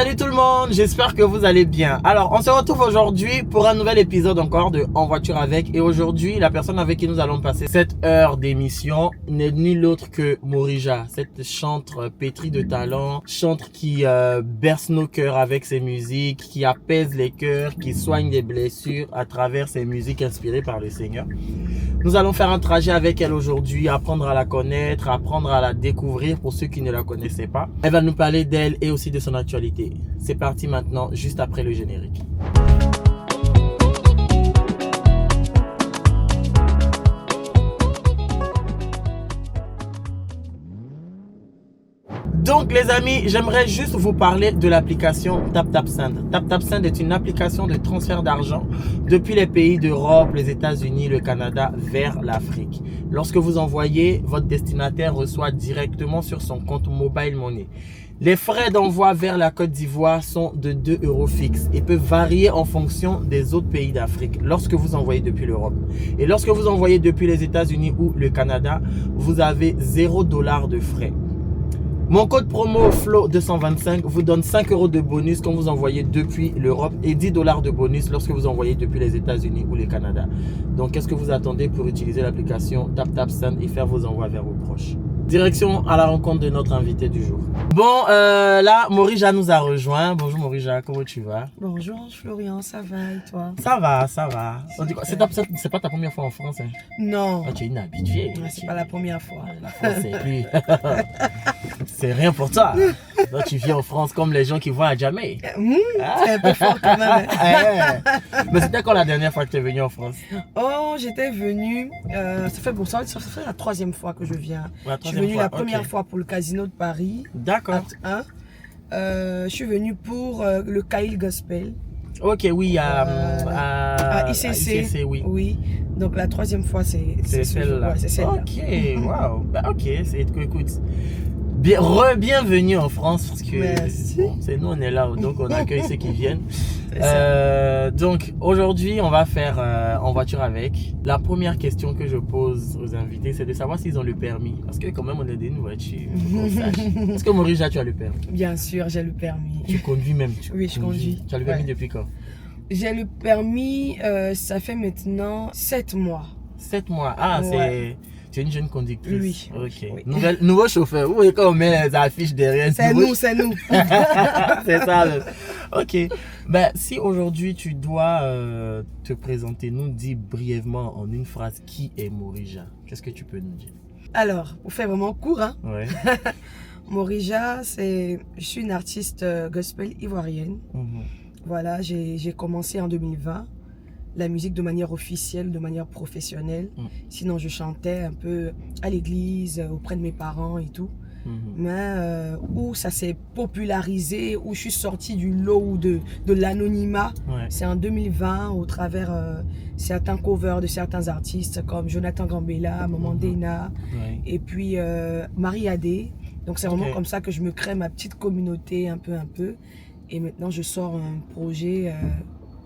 Salut tout le monde, j'espère que vous allez bien. Alors, on se retrouve aujourd'hui pour un nouvel épisode encore de En voiture avec. Et aujourd'hui, la personne avec qui nous allons passer cette heure d'émission n'est nulle autre que Morija. Cette chantre pétrie de talent, chantre qui berce nos cœurs avec ses musiques, qui apaise les cœurs, qui soigne des blessures à travers ses musiques inspirées par le Seigneur. Nous allons faire un trajet avec elle aujourd'hui, apprendre à la connaître, apprendre à la découvrir pour ceux qui ne la connaissaient pas. Elle va nous parler d'elle et aussi de son actualité. C'est parti maintenant, juste après le générique. Donc les amis, j'aimerais juste vous parler de l'application TapTapSend. TapTapSend est une application de transfert d'argent depuis les pays d'Europe, les États-Unis, le Canada vers l'Afrique. Lorsque vous envoyez, votre destinataire reçoit directement sur son compte Mobile Money. Les frais d'envoi vers la Côte d'Ivoire sont de 2 € fixes et peuvent varier en fonction des autres pays d'Afrique lorsque vous envoyez depuis l'Europe. Et lorsque vous envoyez depuis les États-Unis ou le Canada, vous avez 0 $ de frais. Mon code promo FLOW225 vous donne 5 € de bonus quand vous envoyez depuis l'Europe et 10 $ de bonus lorsque vous envoyez depuis les États-Unis ou le Canada. Donc, qu'est-ce que vous attendez pour utiliser l'application TapTapSend et faire vos envois vers vos proches? Direction à la rencontre de notre invité du jour. Bon, là, Morija nous a rejoint. Bonjour Morija, comment tu vas? Bonjour Florian, ça va et toi? Ça va. C'est pas ta première fois en France, hein? Non. Oh, tu es inhabituée. C'est pas la première fois. La France, c'est plus... c'est rien pour toi. Donc, tu viens en France comme les gens qui vont à Jamé. C'est un peu fort quand même. Mais c'était quand la dernière fois que tu es venu en France? Oh, j'étais venue, ça fait la 3e fois que je viens. Je suis venue la première fois pour le Casino de Paris. D'accord. Je suis venue pour le Kail Gospel. Ok, oui, à ICC. Oui. Donc la 3e fois, c'est celle-là. Ouais, c'est celle-là. Ok, waouh. Bah, ok, écoute. Bienvenue en France parce que bon, c'est nous on est là donc on accueille ceux qui viennent. Donc aujourd'hui on va faire en voiture avec. La première question que je pose aux invités c'est de savoir s'ils ont le permis parce que quand même on est des voitures. Est-ce que Morija tu as le permis? Bien sûr j'ai le permis. Tu conduis même? Oui je conduis. Tu as le permis depuis quand? J'ai le permis ça fait maintenant 7 mois. 7 mois. Ouais. Tu es une jeune conductrice. Oui. Ok. Oui. Nouveau chauffeur. Vous voyez quand on met les affiches derrière. C'est nous. C'est ça. Ok. Ben, si aujourd'hui tu dois te présenter, nous dis brièvement en une phrase qui est Morija. Qu'est-ce que tu peux nous dire? Alors, pour faire vraiment court, hein. Ouais. Morija, je suis une artiste gospel ivoirienne. Voilà, j'ai commencé en 2020. La musique de manière officielle, de manière professionnelle. Sinon, je chantais un peu à l'église, auprès de mes parents et tout. Mais où ça s'est popularisé, où je suis sortie du lot de l'anonymat, c'est en 2020 au travers certains covers de certains artistes comme Jonathan Gambella, Maman Dena et puis Marie Adé. Donc c'est vraiment comme ça que je me crée ma petite communauté un peu. Et maintenant, je sors un projet...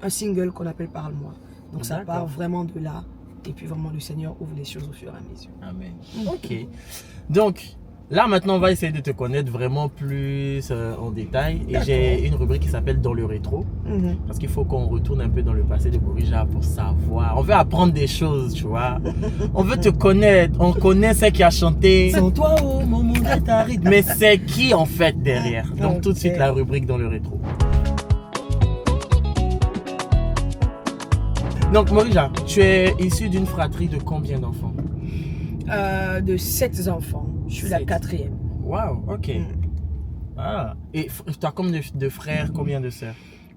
un single qu'on appelle Parle-moi. Donc ça part vraiment de là. Et puis vraiment le Seigneur ouvre les choses au fur et à mesure. Amen. Ok. Donc là maintenant on va essayer de te connaître vraiment plus en détail. Et j'ai une rubrique qui s'appelle Dans le rétro. Parce qu'il faut qu'on retourne un peu dans le passé de Morija pour savoir. On veut apprendre des choses, tu vois. On veut te connaître. On connaît celle qui a chanté Sans toi oh mon monde est aride. Mais c'est qui en fait derrière. Donc tout de suite la rubrique Dans le rétro. Donc Morija, tu es issu d'une fratrie de combien d'enfants? De 7 enfants. Je suis la 4e. Waouh, ok. Et tu as combien de frères, combien de sœurs?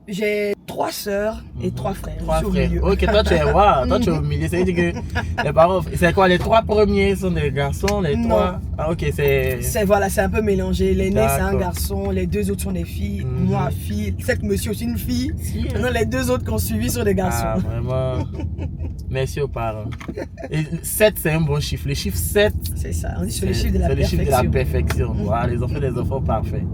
J'ai 3 sœurs et 3 frères. 3 frères. Ok, toi tu es au milieu. Ça veut dire que les parents, c'est quoi? Les 3 premiers sont des garçons, les 3. Ah ok, c'est un peu mélangé. L'aîné c'est un garçon, les 2 autres sont des filles. Moi, fille. Cette monsieur aussi une fille. Maintenant les 2 autres qui ont suivi sont des garçons. Ah vraiment. Merci aux parents. Et 7 c'est un bon chiffre. Le chiffre 7. C'est ça, on dit c'est le chiffre de la perfection. C'est le chiffre de la perfection. Voilà, les enfants des enfants parfaits.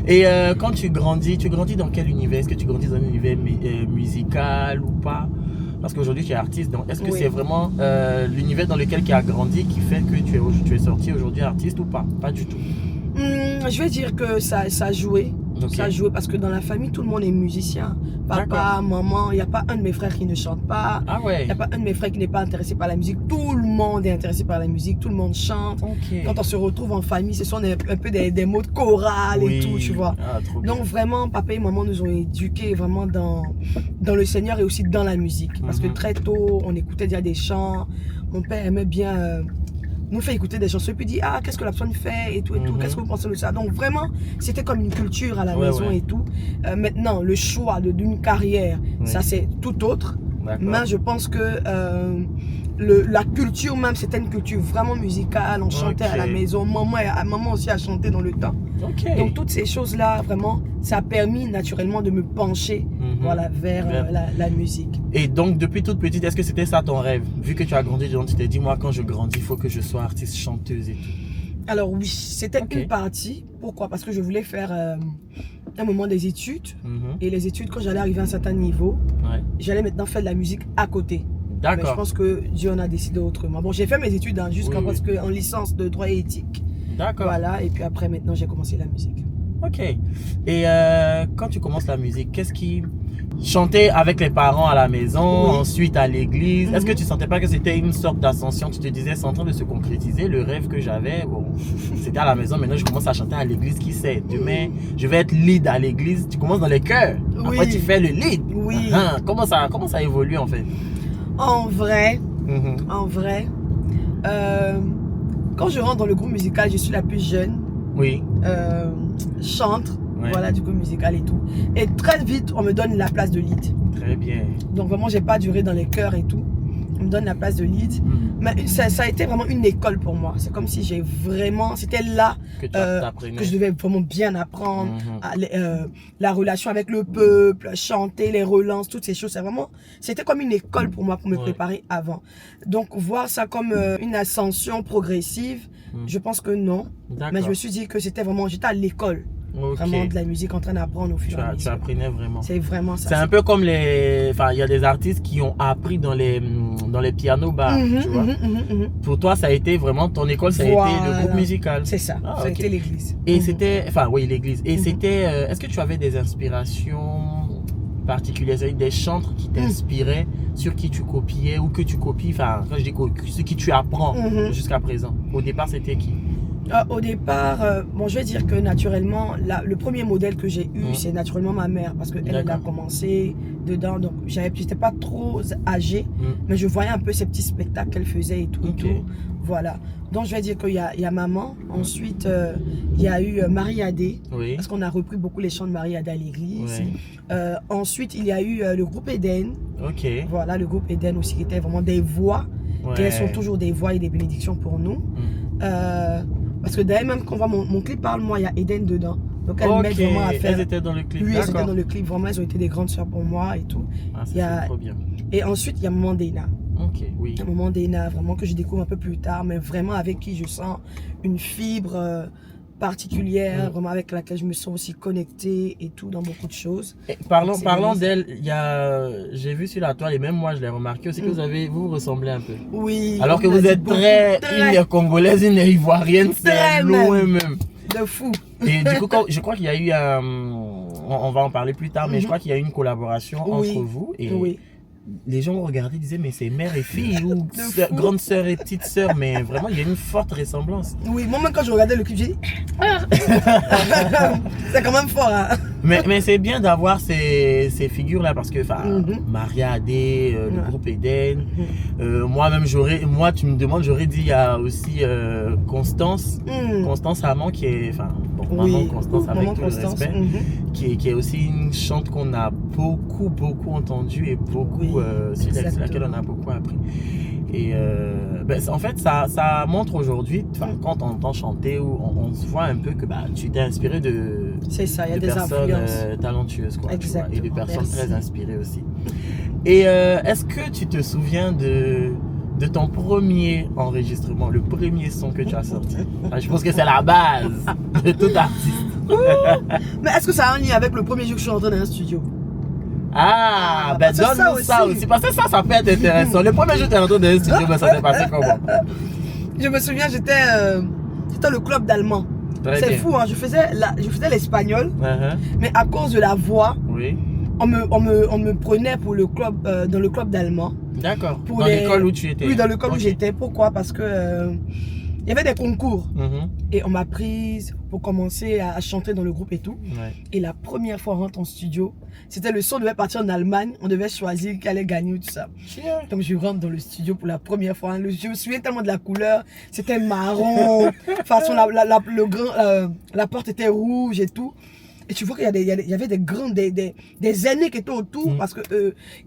Et quand tu grandis dans quel univers? Est-ce que tu grandis dans un univers musical ou pas? Parce qu'aujourd'hui tu es artiste, donc est-ce que c'est vraiment l'univers dans lequel tu as grandi qui fait que tu es sorti aujourd'hui artiste ou pas? Pas du tout. Je vais dire que ça a joué. tout Ok. ça jouait parce que dans la famille, tout le monde est musicien. Papa, D'accord. maman, il n'y a pas un de mes frères qui ne chante pas. Ah Il ouais. n'y a pas un de mes frères qui n'est pas intéressé par la musique. Tout le monde est intéressé par la musique, tout le monde chante. Ok. Quand on se retrouve en famille, ce sont un peu des mots de chorale et tout, tu vois. Ah, trop bien. Donc vraiment, papa et maman nous ont éduqués vraiment dans le Seigneur et aussi dans la musique. Parce que très tôt, on écoutait déjà des chants. Mon père aimait bien nous fait écouter des chansons et puis dit ah qu'est-ce que la personne fait et tout, qu'est-ce que vous pensez de ça. Donc vraiment, c'était comme une culture à la maison et tout. Maintenant, le choix d'une carrière, ça c'est tout autre. Mais je pense que la culture même, c'était une culture vraiment musicale. On chantait à la maison. Maman aussi a chanté dans le temps. Donc toutes ces choses-là, vraiment, ça a permis naturellement de me pencher voilà, vers la musique. Et donc, depuis toute petite, est-ce que c'était ça ton rêve? Vu que tu as grandi dedans, tu t'es dit, moi, quand je grandis, il faut que je sois artiste, chanteuse et tout. Alors oui, c'était une partie. Pourquoi? Parce que je voulais faire un moment des études. Et les études, quand j'allais arriver à un certain niveau, j'allais maintenant faire de la musique à côté. Mais je pense que Dieu en a décidé autrement. Bon, j'ai fait mes études jusqu'à parce que en licence de droit et éthique. D'accord. Voilà, et puis après, maintenant, j'ai commencé la musique. Ok. Et quand tu commences la musique, qu'est-ce qui... Chanter avec les parents à la maison, ensuite à l'église. Est-ce que tu sentais pas que c'était une sorte d'ascension? Tu te disais, c'est en train de se concrétiser, le rêve que j'avais. Bon, c'était à la maison, maintenant je commence à chanter à l'église, qui sait? Demain, je vais être lead à l'église. Tu commences dans les chœurs. Après, tu fais le lead. Oui. Comment ça évolue en fait? En vrai, quand je rentre dans le groupe musical, je suis la plus jeune. Oui. Chantre. Voilà, du coup musical et tout. Et très vite, on me donne la place de lead. Très bien. Donc vraiment, j'ai pas duré dans les chœurs et tout. On me donne la place de lead. Mais ça a été vraiment une école pour moi. C'est comme si j'ai vraiment... C'était là que je devais vraiment bien apprendre. La relation avec le peuple, chanter, les relances, toutes ces choses. C'était comme une école pour moi, pour me préparer avant. Donc voir ça comme une ascension progressive, je pense que non. Mais je me suis dit que c'était vraiment... J'étais à l'école. Vraiment de la musique en train d'apprendre au fur et à mesure. Tu apprenais vraiment. C'est vraiment ça. C'est un peu comme les... Enfin, il y a des artistes qui ont appris dans les pianos bars, tu vois. Pour toi, ça a été vraiment... Ton école, ça a été le groupe musical. C'est ça. Ça a été l'église. Et c'était... Enfin, oui, l'église. Et c'était... Est-ce que tu avais des inspirations particulières, des chantres qui t'inspiraient, sur qui tu copiais ou que tu copies? Enfin, quand je dis sur qui tu apprends jusqu'à présent. Au départ, c'était qui? Au départ, bon, je vais dire que naturellement, le premier modèle que j'ai eu, c'est naturellement ma mère, parce qu'elle a commencé dedans, donc j'étais pas trop âgée, mais je voyais un peu ces petits spectacles qu'elle faisait et tout, voilà. Donc je vais dire qu'il y a maman, ensuite il y a eu Marie Adé, parce qu'on a repris beaucoup les chants de Marie Adé à l'église. Ensuite il y a eu le groupe Eden, voilà, le groupe Eden aussi qui était vraiment des voix, et elles sont toujours des voix et des bénédictions pour nous. Parce que d'ailleurs, même quand on voit mon clip Parle moi, il y a Eden dedans. Donc elles m'aident vraiment à faire. Elles étaient dans le clip. Oui, elles étaient dans le clip. Vraiment, elles ont été des grandes soeurs pour moi et tout. Ah, c'est trop bien. Et ensuite, il y a Maman Dena. Oui. Maman Dena, vraiment que je découvre un peu plus tard, mais vraiment avec qui je sens une fibre particulière, vraiment avec laquelle je me sens aussi connectée et tout dans beaucoup de choses. Et parlons d'elle, j'ai vu sur la toile et même moi je l'ai remarqué aussi que vous ressemblez un peu. Oui. Alors que vous êtes une est congolaise, une est ivoirienne, c'est loin même. De fou. Et du coup, je crois qu'il y a eu on va en parler plus tard, mais je crois qu'il y a eu une collaboration entre vous et les gens regardaient, disaient mais c'est mère et fille ou grande sœur et petite sœur, mais vraiment il y a une forte ressemblance. Oui, moi même quand je regardais le clip, j'ai dit c'est quand même fort. Hein. Mais c'est bien d'avoir ces figures là parce que Maria Adé, le groupe Eden, moi-même tu me demandes, j'aurais dit il y a aussi Constance, Constance Amand qui est, maman Constance avec tout le respect, qui est aussi une chante qu'on a beaucoup entendu et beaucoup sur laquelle on a beaucoup appris. Et en fait, ça montre aujourd'hui, quand on entend chanter, on se voit un peu que tu t'es inspiré de personnes talentueuses, quoi, tu vois, et de personnes très inspirées aussi. Et est-ce que tu te souviens de ton premier enregistrement, le premier son que tu as sorti? Je pense que c'est la base de tout artiste. Mais est-ce que ça a un lien avec le premier jour que je suis rentré dans un studio? Donne-nous ça aussi. Parce que ça peut être intéressant. Le premier jour que tu es rentré dans un studio, ça s'est passé comment? Je me souviens, j'étais le club d'Allemand. Très C'est bien. fou, hein. Je faisais l'espagnol, mais à cause de la voix, Oui. on me prenait pour le club, dans le club d'allemand. D'accord. Pour Dans l'école où tu étais? Oui, dans l'école où Ok. j'étais. Pourquoi? Parce que il y avait des concours. Mhm. Et on m'a prise pour commencer à chanter dans le groupe et tout. Ouais. Et la première fois on rentre en studio, c'était le son, on devait partir en Allemagne, on devait choisir qui allait gagner tout ça. Donc je rentre dans le studio pour la première fois. Je me souviens tellement de la couleur, c'était marron, façon la porte était rouge et tout. Et tu vois qu'il y avait des grands, des aînés qui étaient autour parce que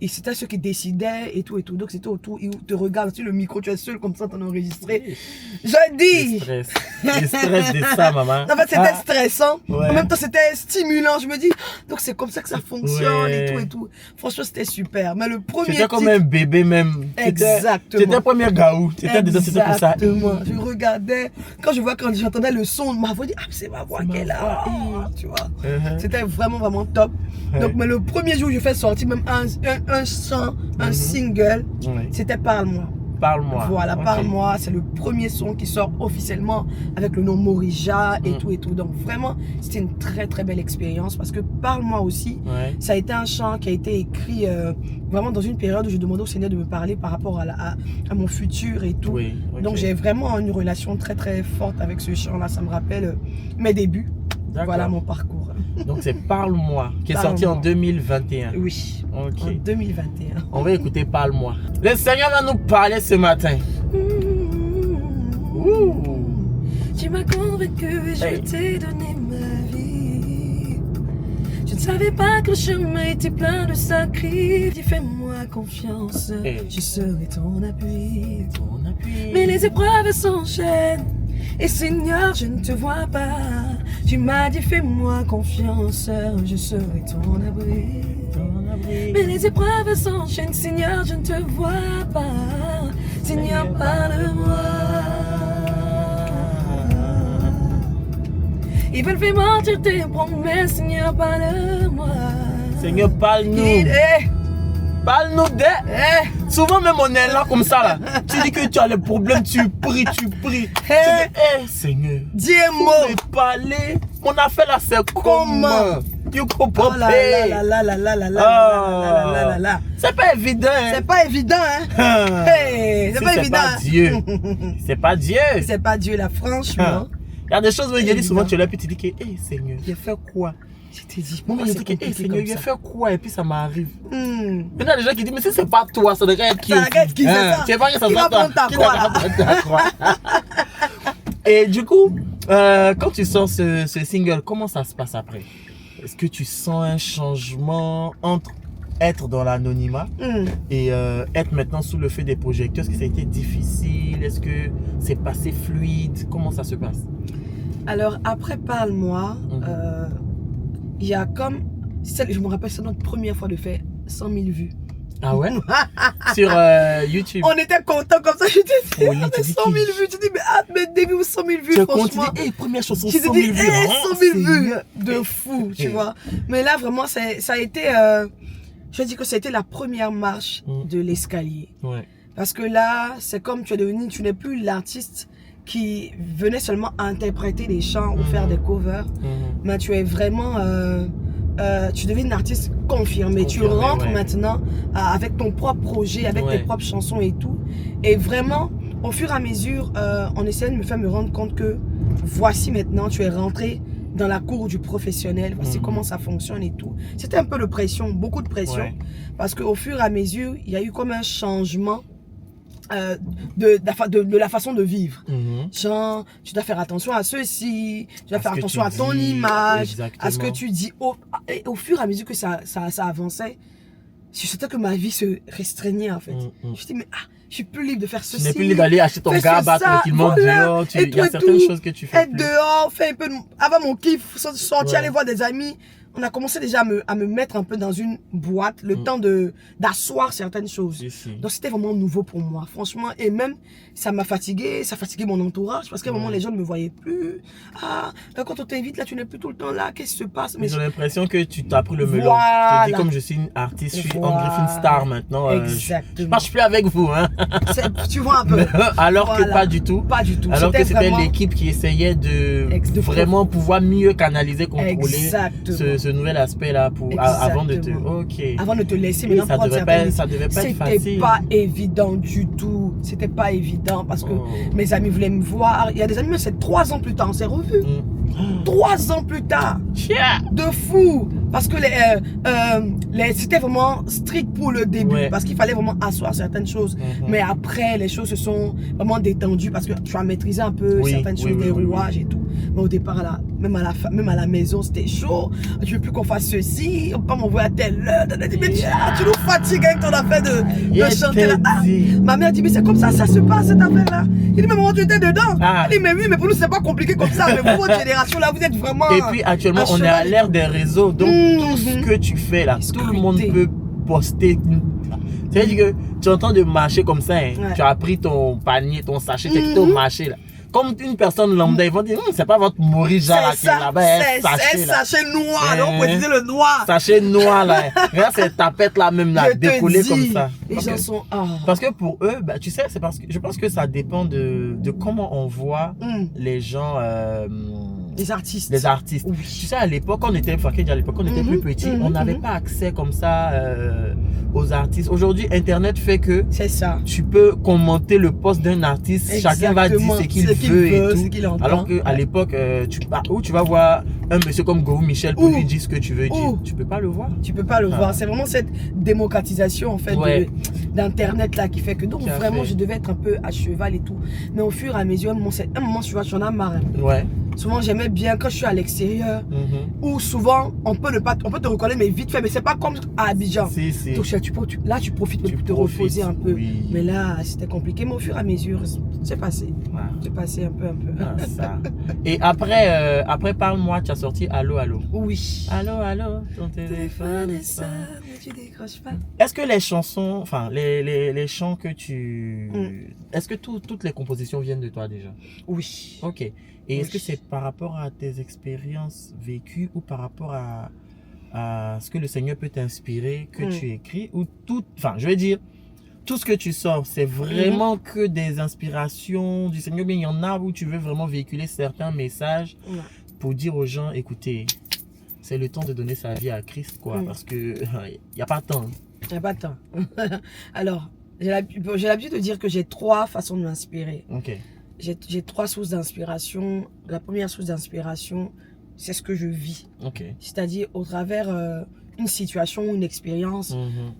et c'était ceux qui décidaient et tout. Donc c'était autour, ils te regardent sur le micro, tu es seul comme ça, t'en as enregistré. Je dis! Le stress de ça, maman. En fait, c'était stressant. Ouais. En même temps, c'était stimulant. Je me dis, donc c'est comme ça que ça fonctionne Ouais. et tout. Franchement, c'était super. Mais le premier C'était comme un bébé même. Exactement. C'était premier gaou. C'était dedans, c'était comme ça. Exactement. Je regardais. Quand j'entendais le son de ma voix, je dis, ah, c'est ma voix C'est ma qui est là. voix. Tu vois. C'était vraiment, vraiment top. Donc, mais le premier jour, je fais sortir même un chant, un single. Ouais. C'était Parle-moi. Parle-moi. Voilà, Ok. Parle-moi, c'est le premier son qui sort officiellement avec le nom Morija et tout et tout. Donc vraiment, c'était une très très belle expérience parce que Parle-moi aussi, Ouais. ça a été un chant qui a été écrit vraiment dans une période où je demandais au Seigneur de me parler par rapport à mon futur et tout. Oui. Ok. Donc j'ai vraiment une relation très très forte avec ce chant-là. Ça me rappelle mes débuts. D'accord. Voilà mon parcours. Donc c'est Parle-moi qui est sorti en Parle-moi. 2021. Oui, Ok. en 2021. On va écouter Parle-moi. Le Seigneur va nous parler ce matin. Ouh. Tu m'as convaincu et je Hey. t'ai donné ma vie. Je ne savais pas que le chemin était plein de sacrifices. Fais-moi confiance, Hey. je serai ton appui. Ton appui. Mais les épreuves s'enchaînent. Et Seigneur, je ne te vois pas. Tu m'as dit fais-moi confiance, je serai ton abri. Ton abri. Mais les épreuves s'enchaînent, Seigneur, je ne te vois pas. Seigneur, parle-moi. Ils veulent faire mentir tes promesses, Seigneur, parle-moi. Seigneur, parle-nous. Eh, Parle-nous de. eh, Souvent même on est là comme ça là. Tu dis que tu as les problèmes, tu pries. Tu dis, Seigneur, dis un vous mot. me parlez. Mon affaire là c'est comment? Tu comprends Oh là là là là là là là là là là là là. C'est pas évident. C'est pas évident, hein. Hey, c'est Si pas c'est évident. pas Dieu. C'est pas Dieu. C'est pas Dieu là, franchement. Il y a des choses où il dit Évident. souvent tu es là puis tu dis que Seigneur, j'ai fait quoi? Je t'ai dit, Moi pourquoi je c'est dis que compliqué Seigneur, comme j'ai ça? fait quoi? Et puis ça m'arrive. Hmm. Il y a des gens qui disent mais si c'est pas toi, ça devrait être qui? Ça devrait être qui, c'est ça? Tu sais pas que ça Qui soit va toi. prendre ta Qui croix, va là? prendre ta croix? Et du coup, quand tu sors ce single, comment ça se passe après? Est-ce que tu sens un changement entre être dans l'anonymat Hmm. et être maintenant sous le feu des projecteurs? Est-ce que ça a été difficile? Est-ce que c'est passé fluide? Comment ça se passe? Alors après Parle-moi, il y a comme, je me rappelle, c'est notre première fois de faire 100 000 vues. Ah ouais? Sur YouTube. On était contents comme ça, je te dis, Oui, on tu a dis 100 000 qui? vues, tu dis, mais mes débuts 100 000 vues, Tu comptes, tu franchement. dis, hey, première chanson, Je 100 te 000 dis, vues. hey, Oh, 100 000 vues Seigneur. de fou, tu Eh. vois. Mais là, vraiment, ça a été, je dis que c'était la première marche de l'escalier. Ouais. Parce que là, c'est comme tu es devenu, tu n'es plus l'artiste qui venait seulement interpréter des chants ou faire des covers, mais tu es vraiment, tu deviens une artiste confirmée. Tu Confirmée, rentres ouais. maintenant avec ton propre projet, avec Ouais. tes propres chansons et tout. Et vraiment, au fur et à mesure, on essaie de me faire me rendre compte que voici maintenant, tu es rentré dans la cour du professionnel, voici comment ça fonctionne et tout. C'était un peu de pression, beaucoup de pression, Ouais. parce qu'au fur et à mesure, il y a eu comme un changement de la façon de vivre. Genre, tu dois faire attention à ceci, tu dois À faire ce que attention tu à ton dis, image, à ce que exactement. tu dis. Au fur et à mesure que ça avançait, je sentais que ma vie se restreignait en fait. Je dis, mais je suis plus libre de faire Tu ceci. n'es plus libre d'aller acheter ton fais gaba ça, tranquillement voilà, dehors. et Il y a tout et certaines tout. choses que tu fais Être plus. dehors, faire un peu avoir mon kiff, sortir, Ouais. aller voir des amis. on a commencé déjà à me mettre un peu dans une boîte, le temps d'asseoir certaines choses. Donc c'était vraiment nouveau pour moi, franchement. Et même, ça m'a fatigué, ça fatiguait mon entourage, parce qu'à un moment, les gens ne me voyaient plus. Ah, quand on t'invite, là, tu n'es plus tout le temps là, qu'est-ce qui se passe? Mais j'ai l'impression que tu t'as pris le melon. Je te dis, comme je suis une artiste, je suis Griffin Star maintenant. Exactement. Je marche plus avec vous, hein. Tu vois un peu. Alors que pas du tout. Pas du tout. Alors que c'était l'équipe qui essayait de vraiment pouvoir mieux canaliser, contrôler ce nouvel aspect là avant de te avant de te laisser maintenant ça devait pas être facile. C'était pas évident du tout. C'était pas évident parce que mes amis voulaient me voir. Il y a des amis, mais c'est 3 ans plus tard, on s'est revus. 3 ans plus tard. De fou. Parce que c'était vraiment strict pour le début. Parce qu'il fallait vraiment asseoir certaines choses. Mais après, les choses se sont vraiment détendues parce que tu as maîtrisé un peu certaines choses, des rouages et tout. Mais au départ, là, même à la maison, c'était chaud. Tu veux plus qu'on fasse ceci. On peut pas m'envoyer à telle heure. Mais tu nous fatigues avec ton affaire de chanter là. Ma mère dit, mais c'est comme ça se passe cette affaire-là. Il dit, mais maman, tu étais dedans. Il dit, mais oui, mais pour nous, c'est pas compliqué comme ça. Mais pour votre génération, là, vous êtes vraiment. Et puis, actuellement, on est à l'ère des réseaux. Donc, tout ce que tu fais là, tout le monde peut poster. C'est-à-dire que tu es en train de marcher comme ça, hein. Tu as pris ton panier, ton sachet, tu es quitté au marché là. Comme une personne lambda, ils vont dire, c'est pas votre Morija là qui est là-bas, c'est sachet noir, on peut utiliser le noir. Sachet noir là, regarde cette tapette là même là, décollée comme ça. Les gens sont... Parce que pour eux, bah, tu sais, c'est parce que je pense que ça dépend de comment on voit les gens... Les artistes. Les artistes. Oui. Tu sais, à l'époque, on était plus petits, on n'avait pas accès comme ça aux artistes. Aujourd'hui, Internet fait que tu peux commenter le post d'un artiste, chacun va dire ce qu'il veut et tout. Alors qu'à l'époque, tu vas voir un monsieur comme Go Michel pour lui dire ce que tu veux dire. Tu peux pas le voir. Tu peux pas le voir. C'est vraiment cette démocratisation en fait d'Internet là qui fait que donc vraiment je devais être un peu à cheval et tout. Mais au fur et à mesure, un moment tu vois, j'en ai marre. Souvent j'aimais bien quand je suis à l'extérieur ou souvent on peut te reconnaître mais vite fait, mais c'est pas comme à Abidjan. Donc là tu profites pour te reposer un peu. Mais là c'était compliqué, mais au fur et à mesure c'est passé. C'est passé un peu. Ça. Et après parle-moi, tu as sorti Allô Allô. Oui. Allô, ton téléphone est ça, mais tu décroches pas. Est-ce que les chansons, enfin les chants que tu... Est-ce que toutes les compositions viennent de toi déjà? Oui. Ok. Et est-ce que c'est par rapport à tes expériences vécues ou par rapport à ce que le Seigneur peut t'inspirer que tu écris ou tout, enfin je veux dire, tout ce que tu sors, c'est vraiment que des inspirations du Seigneur, mais il y en a où tu veux vraiment véhiculer certains messages pour dire aux gens, écoutez, c'est le temps de donner sa vie à Christ, quoi, parce que il n'y a pas de temps. Il n'y a pas de temps. Alors, j'ai l'habitude de dire que j'ai 3 façons de m'inspirer. J'ai 3 sources d'inspiration. La première source d'inspiration, c'est ce que je vis. C'est-à-dire au travers une situation ou une expérience,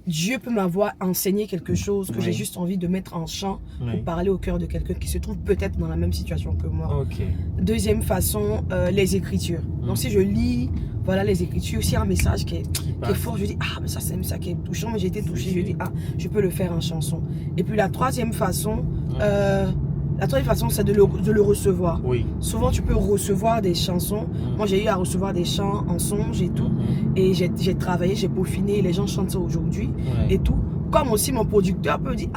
Dieu peut m'avoir enseigné quelque chose que j'ai juste envie de mettre en chant pour parler au cœur de quelqu'un qui se trouve peut-être dans la même situation que moi. Deuxième façon, les écritures. Donc si je lis les écritures, s'il y a un message qui est fort, je dis mais ça c'est ça qui est touchant, mais j'ai été touché, je dis je peux le faire en chanson. Et puis la troisième façon, c'est de le recevoir. Souvent, tu peux recevoir des chansons. Moi, j'ai eu à recevoir des chants en songe et tout. Et j'ai travaillé, j'ai peaufiné. Les gens chantent ça aujourd'hui et tout. Comme aussi, mon producteur peut dire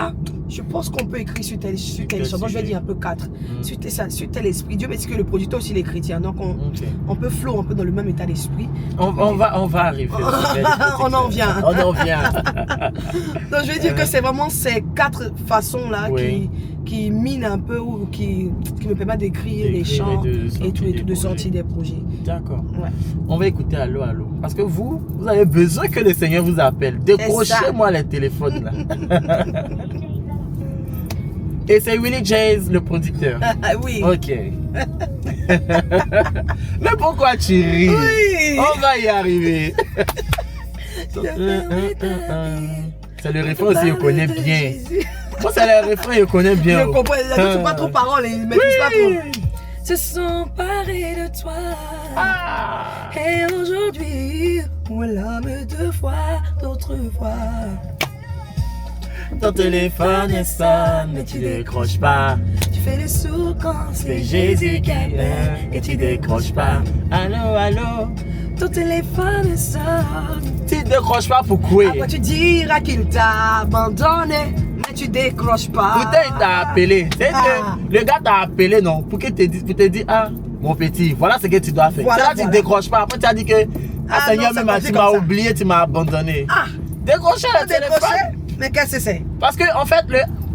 je pense qu'on peut écrire sur telle chanson. Je vais dire un peu 4. Sur tel esprit. Dieu me dit que le producteur aussi, il est chrétien. Donc, on peut flow un peu dans le même état d'esprit. On va arriver. On en vient. Donc, je vais dire que c'est vraiment ces 4 façons-là qui minent un peu ou qui me permettent d'écrire des chants et tout, de sortir des projets. D'accord. On va écouter Allô Allô. Parce que vous avez besoin que le Seigneur vous appelle. Décrochez-moi les téléphones là. Et c'est Willie Jays le producteur. Oui. Ok. Mais pourquoi tu ris? On va y arriver. C'est le refrain aussi, je connais bien. Moi, c'est le refrain, je connais bien. Je comprends, ils ne sont pas trop paroles, ils ne maîtrisent pas trop. Se sont parés de toi. Et aujourd'hui, on l'âme 2 fois, d'autres fois. Ton téléphone est sonne, mais tu décroches pas. Tu fais le sourd quand c'est Jésus qui vient et tu décroches pas. Allô, allô. toutes les femmes sortent. Tu décroches pas pour quoi? Après tu diras qu'il t'a abandonné, mais tu décroches pas. Pourtant, il t'a appelé. Le gars t'a appelé, non? Pour te dire, ah, mon petit, voilà ce que tu dois faire. Voilà, Tu décroches pas. Après, tu as dit que, Seigneur, non, tu m'as oublié, tu m'as abandonné. Décrocher le téléphone. Mais qu'est-ce que c'est? Parce que, en fait,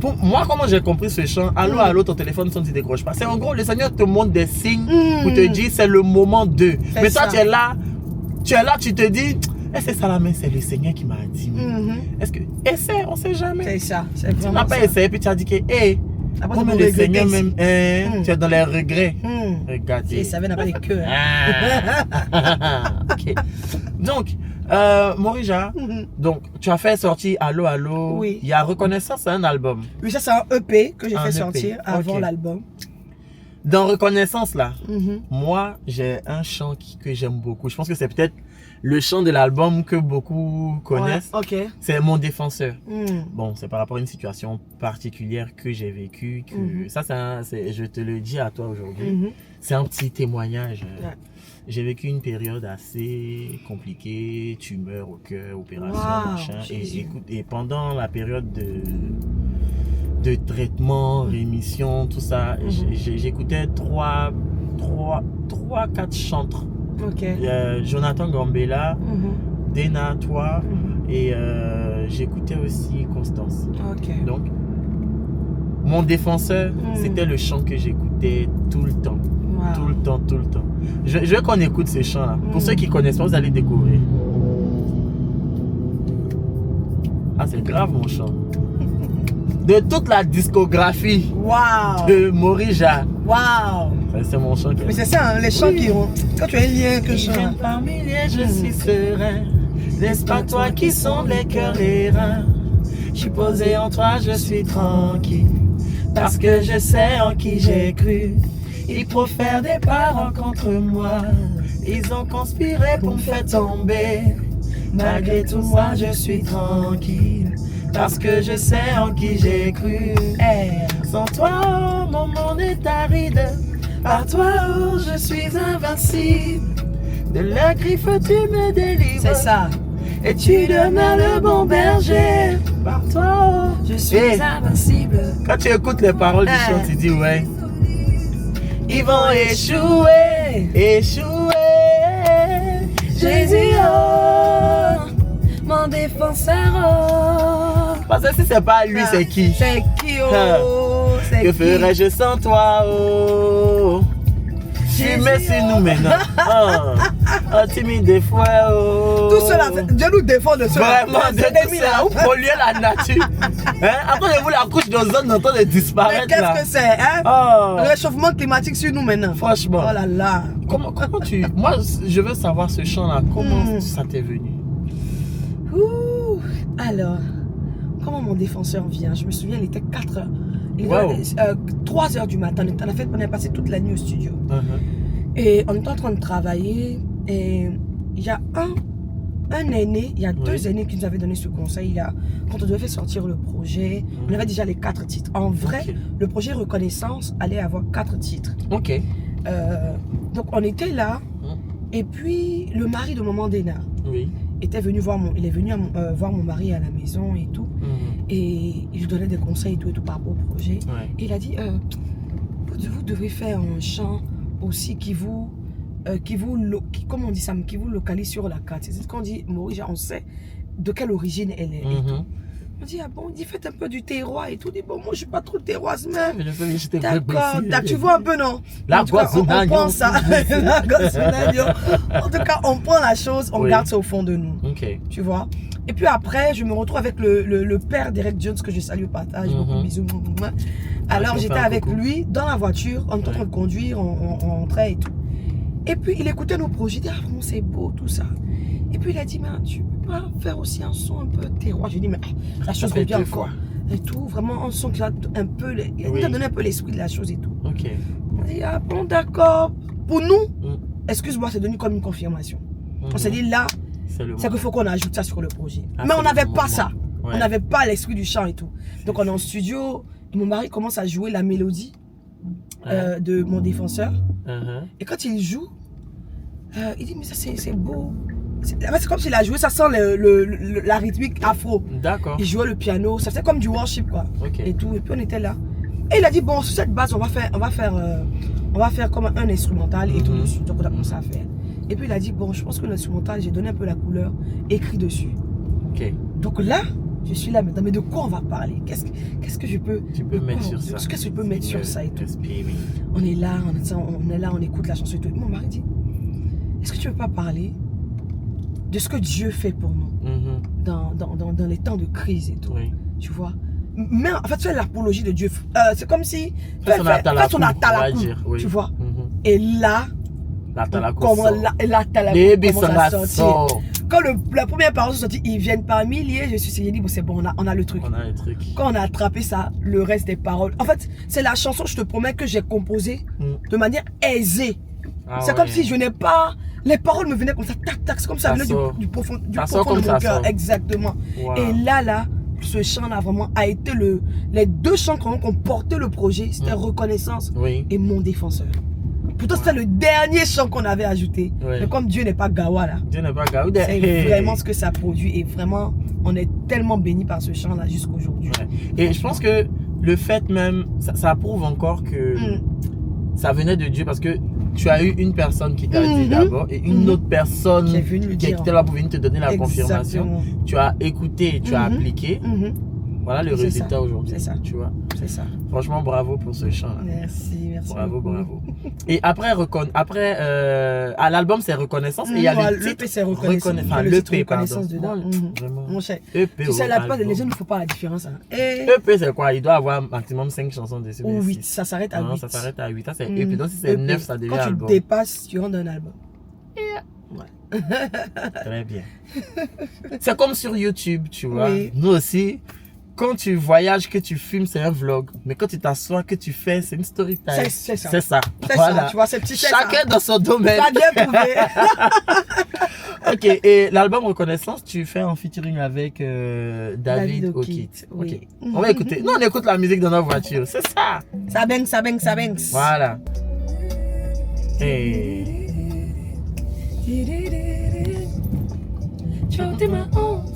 pour moi, comment j'ai compris ce chant, allô, allô, ton téléphone sonne, tu décroches pas. C'est en gros, le Seigneur te montre des signes pour te dire, c'est le moment de. Mais toi, tu es là, tu te dis, c'est ça la main, c'est le Seigneur qui m'a dit. Est-ce que, essaie, on sait jamais. C'est ça. Tu n'as pas essayé, puis tu as dit que, comme le Seigneur même, tu es dans les regrets. Regardez. Et ça vient d'avoir les queues. Ok. Donc, Morija, donc tu as fait sortir Allô Allô. Oui. Il y a Reconnaissance, c'est un album. Oui, ça c'est un EP que j'ai fait EP. sortir avant l'album. Dans Reconnaissance là, moi j'ai un chant que j'aime beaucoup. Je pense que c'est peut-être le chant de l'album que beaucoup connaissent. Ouais, ok. C'est Mon Défenseur. Bon, c'est par rapport à une situation particulière que j'ai vécue. Ça, je te le dis à toi aujourd'hui. C'est un petit témoignage. J'ai vécu une période assez compliquée, tumeur au cœur, opération, machin. Et pendant la période de traitement, rémission, tout ça, j'écoutais 3-4 chantres. Jonathan Gambella, Dena, toi, et j'écoutais aussi Constance. Donc, Mon Défenseur, c'était le chant que j'écoutais tout le temps. Tout le temps. Je veux qu'on écoute ces chants-là. Pour ceux qui ne connaissent pas, vous allez découvrir. Ah, c'est grave mon chant. De toute la discographie de Morija. C'est mon chant. Mais c'est ça, hein, les chants qui ont. Quand tu as un lien que je chante. Parmi les, je suis serein. N'est-ce pas toi qui sondes les cœurs, les reins? Je suis posé en toi, je suis tranquille. Parce que je sais en qui j'ai cru. Ils profèrent des paroles contre moi. Ils ont conspiré pour me faire tomber. Malgré tout, moi je suis tranquille. Parce que je sais en qui j'ai cru. Sans toi, mon monde est aride. Par toi, je suis invincible. De la griffe, tu me délivres. C'est ça. Et tu demeures le bon berger. Par toi, je suis invincible. Quand tu écoutes les paroles du chant, tu dis ouais. Ils vont échouer. Jésus, mon défenseur. Parce que si c'est pas lui, c'est qui? C'est qui, Que ferais-je sans toi, Tu mets sur nous maintenant. Timide des fois, Tout cela, Dieu nous défend de cela. Vraiment, de cela. Vous polluez la nature. Après, vous la couche d'ozone en train de disparaître. Mais qu'est-ce que c'est, Le réchauffement climatique sur nous maintenant. Franchement. Oh là là. Comment tu... Moi, je veux savoir ce chant-là. Comment ça t'est venu? Alors, comment Mon Défenseur vient? Je me souviens, il était 4 heures. 3 heures du matin. On a passé toute la nuit au studio. Et on était en train de travailler. Et il y a un aîné, il y a 2 aînés qui nous avaient donné ce conseil là. Quand on devait faire sortir le projet, on avait déjà les 4 titres. En vrai, le projet Reconnaissance allait avoir 4 titres. Donc on était là. Et puis le mari de Maman Dena était venu voir il est venu voir mon mari à la maison et tout. Et il lui donnait des conseils et tout par rapport au projet. Et il a dit, vous devez faire un chant aussi qui vous localise sur la carte. C'est quand on dit Morija, on sait de quelle origine elle est. Et tout. On dit, ah bon, il dit, faites un peu du terroir et tout. Il dit, bon, moi je suis pas trop terroise, mais. D'accord, tu vois un peu, non? La on prend ça. En tout cas, on prend la chose, on garde ça au fond de nous. Tu vois? Et puis après, je me retrouve avec le père d'Eric Jones, que je salue au partage. Beaucoup de bisous. Alors j'étais avec lui dans la voiture, on était en train de conduire, on rentrait et tout. Et puis il écoutait nos projets, il dit, ah vraiment c'est beau tout ça. Et puis il a dit, mais tu peux pas faire aussi un son un peu terroir? Je lui ai dit, mais la chose revient encore. Et tout, vraiment un son qui a un peu, il nous a donné un peu l'esprit de la chose et tout. On dit, ah bon d'accord. Pour nous, excuse-moi, c'est devenu comme une confirmation. On s'est dit là, c'est qu'il faut qu'on ajoute ça sur le projet. Mais on n'avait pas ça. On n'avait pas l'esprit du chant et tout. Donc on est en studio, et mon mari commence à jouer la mélodie de Mon Défenseur. Et quand il joue, Il dit, mais ça, c'est beau. C'est comme s'il a joué, ça sent la rythmique afro. D'accord. Il jouait le piano, ça faisait comme du worship, quoi. Ok. Et tout, et puis on était là. Et il a dit, bon, sur cette base, on va faire comme un instrumental et tout dessus. Donc on a commencé à faire. Et puis il a dit, bon, je pense que l'instrumental, j'ai donné un peu la couleur, écrit dessus. Ok. Donc là, je suis là maintenant, mais de quoi on va parler? Qu'est-ce que je peux... Tu peux mettre sur ça. Qu'est-ce que je peux mettre sur ça et tout? Respirer. On est là, on écoute la chanson et tout. Et mon mari dit, est-ce que tu veux pas parler de ce que Dieu fait pour nous dans les temps de crise et tout? Oui. Tu vois? Mais en fait, tu fais l'apologie de Dieu. C'est comme si... Fais son atalakou, oui. Tu vois? Et là... L'atalakou commence à sortir. Quand la première parole est sortie, ils viennent par milliers. Je suis dit, bon, c'est bon, on a le truc. On a le truc. Quand on a attrapé ça, le reste des paroles. En fait, c'est la chanson, je te promets, que j'ai composée de manière aisée. C'est comme si je n'ai pas... Les paroles me venaient comme ça, tac, tac. C'est comme ça, venait du profond de mon cœur. Exactement. Wow. Et là, ce chant-là vraiment a été les deux chants qui ont porté le projet. C'était Reconnaissance et Mon Défenseur. Pourtant, c'était le dernier chant qu'on avait ajouté. Oui. Mais comme Dieu n'est pas gawa là. Dieu n'est pas gawa. C'est vraiment ce que ça produit. Et vraiment, on est tellement bénis par ce chant là jusqu'aujourd'hui. Ouais. Et je pense que le fait même, ça prouve encore que ça venait de Dieu, parce que tu as eu une personne qui t'a dit d'abord et une autre personne qui était là pour venir te donner la confirmation. Tu as écouté, tu as appliqué. Voilà le résultat aujourd'hui. C'est ça. Tu vois. C'est ça. Franchement, bravo pour ce chant. Merci, merci. Bravo, bravo. Et après à l'album, c'est Reconnaissance. Et il y a le l'EP, c'est Reconnaissance. Enfin, l'EP, pardon. Dedans. Vraiment. Mon cher. EP, tu sais, la plupart des gens ne font pas la différence. Hein. EP, c'est quoi? Il doit avoir maximum 5 chansons dessus. Ou 8, ça s'arrête à 8. Non, ça s'arrête à 8. Ça, c'est EP. Donc, si c'est 9, ça devient album. Quand tu dépasses, tu rentres dans un album. Ouais. Très bien. C'est comme sur YouTube, tu vois. Oui. Nous aussi. Quand tu voyages, que tu filmes, c'est un vlog. Mais quand tu t'assois, que tu fais, c'est une story time. C'est ça. C'est ça. Voilà. Ça, tu vois, c'est petit. Chacun dans son domaine. Pas bien prouvé. Ok, et l'album Reconnaissance, tu fais en featuring avec David Okit. Oui. Ok. On va écouter. Nous, on écoute la musique dans notre voiture. C'est ça. Ça bang, ça bang, ça bang. Voilà. Hey. Tu as ôté ma honte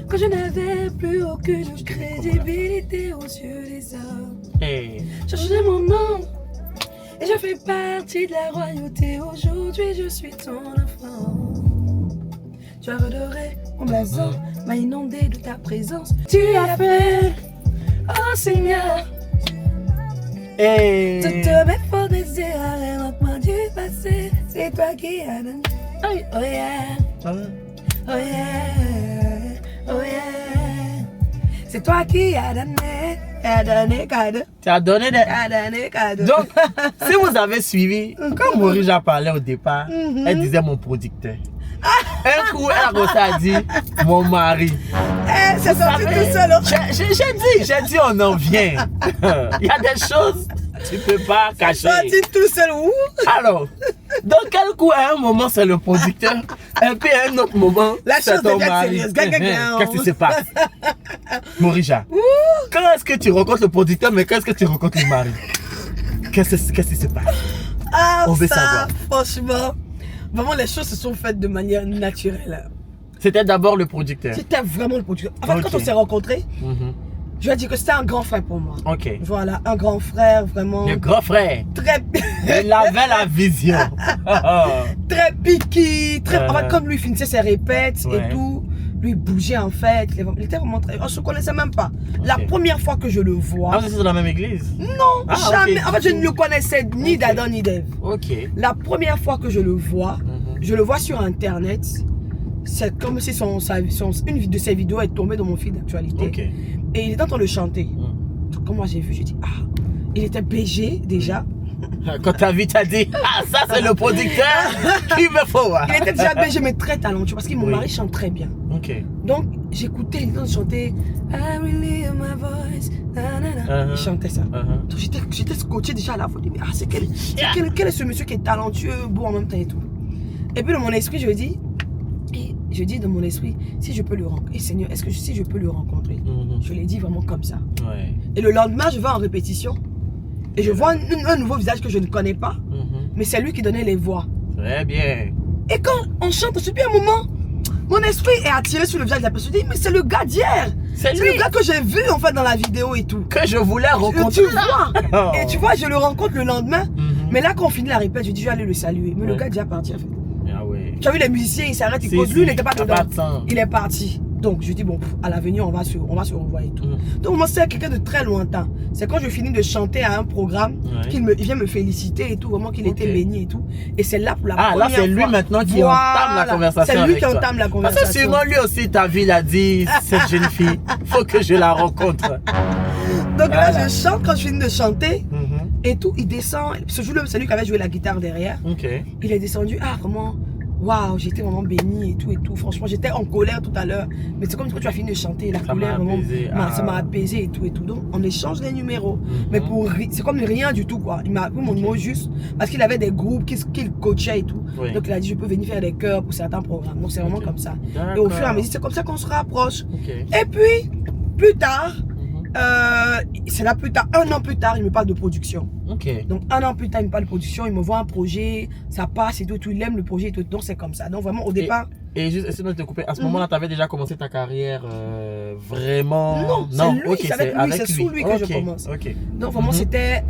quand je n'avais plus aucune crédibilité aux yeux des hommes. Hey. J'ai changé mon nom et je fais partie de la royauté. Aujourd'hui, je suis ton enfant. Tu as redoré mon blason, m'a inondé de ta présence. Tu as fait, oh Seigneur, toutes mes fautes et erreurs du passé. C'est toi qui as donné. Oh yeah, oh yeah. Oh yeah, c'est toi qui as donné cadeau. Tu as donné des cadeaux. Donc, si vous avez suivi, quand Morija parlait au départ, elle disait mon producteur. Un coup, elle a dit mon mari. C'est sorti tout seul. J'ai dit on en vient. Il y a des choses tu peux pas cacher. C'est sorti tout seul. Alors, dans quel coup, à un moment, c'est le producteur, et puis à un autre moment, c'est ton mari. Qu'est-ce qui se passe? Morija, quand est-ce que tu rencontres le producteur, mais quand est-ce que tu rencontres le mari? Qu'est-ce qui se passe? On veut savoir. Franchement, vraiment, les choses se sont faites de manière naturelle. C'était d'abord le producteur. C'était vraiment le producteur. En fait, quand on s'est rencontrés, je vais dire que c'était un grand frère pour moi. Ok. Voilà, un grand frère, vraiment. Le grand frère. Très. Il avait la vision. Très piqué, très. En fait, comme lui finissait ses répètes et tout, lui bougeait en fait. Il était vraiment très. On se connaissait même pas. La première fois que je le vois. Ah, vous êtes dans la même église? Non, jamais. En fait, je ne le connaissais ni d'Adam ni d'Ève. Ok. La première fois que je le vois sur internet. C'est comme si une de ses vidéos est tombée dans mon feed d'actualité. Okay. Et il était en train de chanter. Quand moi j'ai vu, j'ai dit, il était BG déjà. Quand t'as vu, t'as dit, ça c'est le producteur qu'il me faut. Il était déjà BG, mais très talentueux parce que mon mari chante très bien. Okay. Donc j'écoutais, il était en train de chanter I really hear my voice. Il chantait ça. Donc j'étais scotché déjà à la fois. Mais quel est ce monsieur qui est talentueux, beau en même temps et tout. Et puis dans mon esprit, je dis dans mon esprit, si je peux le rencontrer, Seigneur, si je peux le rencontrer, je l'ai dit vraiment comme ça. Ouais. Et le lendemain, je vais en répétition et je vois un nouveau visage que je ne connais pas, mais c'est lui qui donnait les voix. Très bien. Et quand on chante, je dis à un moment, mon esprit est attiré sur le visage de la personne. Je dis, mais c'est le gars d'hier. C'est C'est lui le gars que j'ai vu en fait dans la vidéo et tout. que je voulais rencontrer. Tu vois. Oh. Et tu vois, je le rencontre le lendemain. Mhm. Mais là, quand on finit la répète, je dis, je vais aller le saluer. Mais le Ouais. gà est déjà parti en fait. Ah ouais. Tu as vu les musiciens, ils s'arrêtent, ils Si, posent. si. Lui, il n'était pas Ah, dedans. pas de temps. Il est parti. Donc, je dis, bon, à l'avenir, on va se revoir et tout. Mhm. Donc, moi, c'est quelqu'un de très lointain. C'est quand je finis de chanter à un programme Ouais. il vient me féliciter et tout, vraiment qu'il Ok. était béni et tout. Et c'est là pour la Ah, première là, c'est lui fois. maintenant qui Voilà. entame la conversation. C'est lui avec qui toi. entame la Parce conversation. que sûrement lui aussi, ta vie, il a dit, cette jeune fille, faut que je la rencontre. Donc là, Voilà. je chante quand je finis de chanter Mhm. et tout. Il descend. Ce jour-là, c'est lui qui avait joué la guitare derrière. Ok. Il est descendu. Ah, vraiment. Waouh, j'étais vraiment béni et tout et tout. Franchement, j'étais en colère tout à l'heure. Mais c'est comme quand tu as fini de chanter, la Ça colère, m'a vraiment, apaisé. ça m'a Ah. apaisé et tout et tout. Donc, on échange les numéros. Mhm. Mais c'est comme rien du tout, quoi. Il m'a appris mon Ok. mot juste parce qu'il avait des groupes qu'il coachait et tout. Oui. Donc, il a dit, je peux venir faire des chœurs pour certains programmes. Donc, c'est vraiment Ok. comme ça. D'accord. Et au fur et à mesure, c'est comme ça qu'on se rapproche. Ok. Et puis, plus tard, Mhm. c'est là plus tard, 1 an plus tard, il me parle de production. Ok. Donc 1 an plus tard, il me parle de production, il me voit un projet, ça passe et tout, il aime le projet et tout. Donc c'est comme ça. Donc vraiment au départ, Et juste, excuse-moi de te couper, à ce moment-là, tu avais déjà commencé ta carrière vraiment. Non, c'est lui, ok, c'est avec lui, c'est sous lui que je Ok, commence. Ok. donc vraiment Mhm. c'était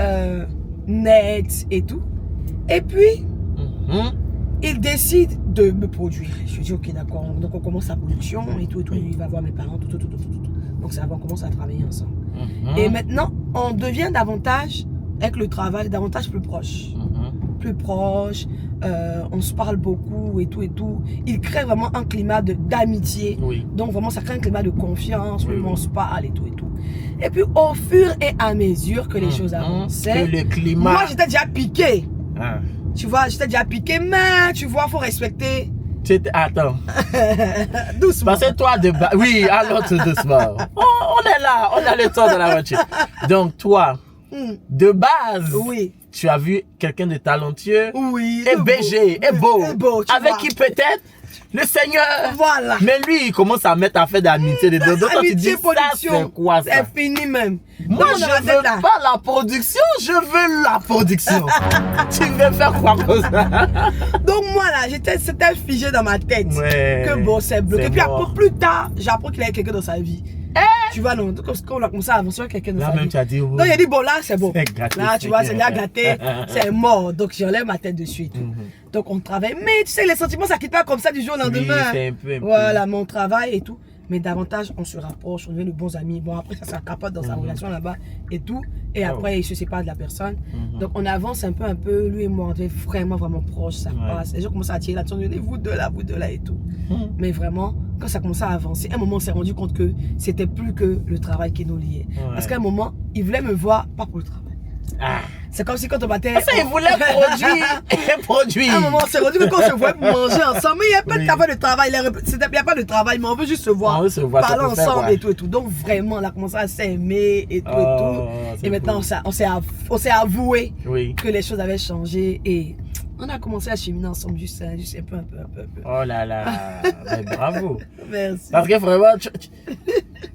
net et tout. Et puis Mhm. il décide de me produire. Je dis ok d'accord. Donc on commence la production et tout et tout. Il va voir mes parents, tout. Donc ça va, on commence à travailler ensemble. Mhm. Et maintenant on devient davantage avec le travail, davantage plus proche. Mhm. Plus proche, on se parle beaucoup et tout et tout. Il crée vraiment un climat d'amitié. Oui. Donc vraiment ça crée un climat de confiance, Oui, où oui. on se parle et tout et tout. Et puis au fur et à mesure que les choses Mhm. avançaient, Que le climat. moi j'étais déjà piqué. Ah. Tu vois, j'étais déjà piqué, mais tu vois, faut respecter Attends. doucement. Parce que toi, de base. Oui, alors tout doucement. Oh, on est là, on a le temps de la voiture. Donc, toi, de base, Oui, tu as vu quelqu'un de talentueux, oui. et de BG, et beau, Et beau, tu avec vois. qui peut-être le Seigneur. Voilà. Mais lui, il commence à mettre à faire d'amitié de deux. Donc, toi, tu dis, Amitié, ça, production, c'est quoi ça? c'est fini même. Moi, Donc, on je aura veux peut-être là. pas la production, je veux la production. Tu veux faire quoi comme ça? Donc moi là, c'était figé dans ma tête. Ouais. Que bon, c'est bloqué. C'est Et puis mort. après, plus tard, j'apprends qu'il y avait quelqu'un dans sa vie. Tu vois, non, donc, quand on a commencé à avancer avec quelqu'un dans Là sa même, vie. tu as dit, oui. Donc il a dit, bon là, c'est bon. C'est gâté, Là, tu vois, c'est Seigneur. bien gâté, c'est mort. Donc j'enlève ma tête dessus et tout. Mhm. Donc on travaille. Mais tu sais, les sentiments, ça quitte pas comme ça du jour au Oui, lendemain. c'est un peu. Voilà, mon travail et tout. Mais davantage, on se rapproche, on devient de bons amis. Bon, après, ça capote dans sa relation là-bas et tout. Et Ah après, il se sépare de la personne. Mhm. Donc, on avance un peu. Lui et moi, on devient vraiment proches. Ça Ouais. passe. Les gens commencent à attirer l'attention. Je dis, vous deux là et tout. Mhm. Mais vraiment, quand ça commençait à avancer, à un moment, on s'est rendu compte que c'était plus que le travail qui nous liait. Ouais. Parce qu'à un moment, il voulait me voir, pas pour le travail. Ah. C'est comme si quand on battait. Ça, il voulait produire et produire. À un moment, on s'est rendu compte qu'on se voit pour manger ensemble. Mais il n'y a pas Oui. de travail. Il n'y a pas de travail, mais on veut juste se voir. On veut se voir, ça parler peut faire ensemble quoi? et tout et tout. Donc vraiment, on a commencé à s'aimer et tout Oh, et tout. c'est Et maintenant, cool. on s'est avoué Oui. que les choses avaient changé et on a commencé à cheminer ensemble juste un peu. Oh là là. Mais bravo. Merci. Parce que vraiment,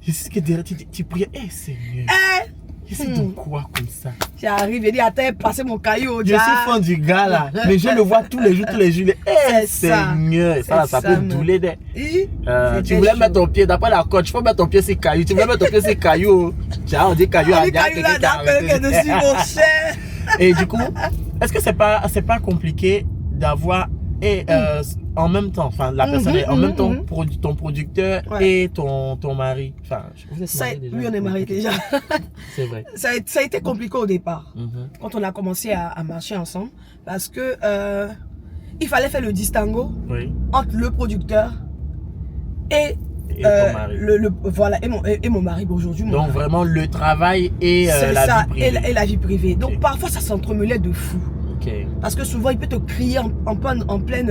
je sais que derrière, tu priais, eh Seigneur, c'est de quoi comme ça? J'arrive et dis, attends, passer mon caillou au Je suis fan du gars là, mais je le vois tous les jours. Eh C'est ça. Seigneur, ça C'est peut ça, douler des. Tu C'était voulais chaud. mettre ton pied, d'après la coach, il faut mettre ton pied sur caillou. Tu voulais mettre ton pied sur caillou. On dit caillou à Les Diane, cailloux là, quelqu'un qui a quelqu'un arrêté. dessus, mon cher. Et du coup, est-ce que c'est pas compliqué d'avoir en même temps, enfin la personne est en même temps ton producteur Ouais. et ton mari. Enfin, vous êtes Ça, mariés déjà. oui, on est mariés déjà. C'est vrai. Ça a été compliqué au départ. Mhm. Quand on a commencé à marcher ensemble, parce que il fallait faire le distinguo Oui. entre le producteur et, Et ton mari. voilà, et mon mari. Bon, aujourd'hui, mon Donc mari. vraiment le travail et C'est la ça, vie privée. et la vie privée. Donc Ok. parfois ça s'entremêlait de fou. Ok. Parce que souvent il peut te crier en pleine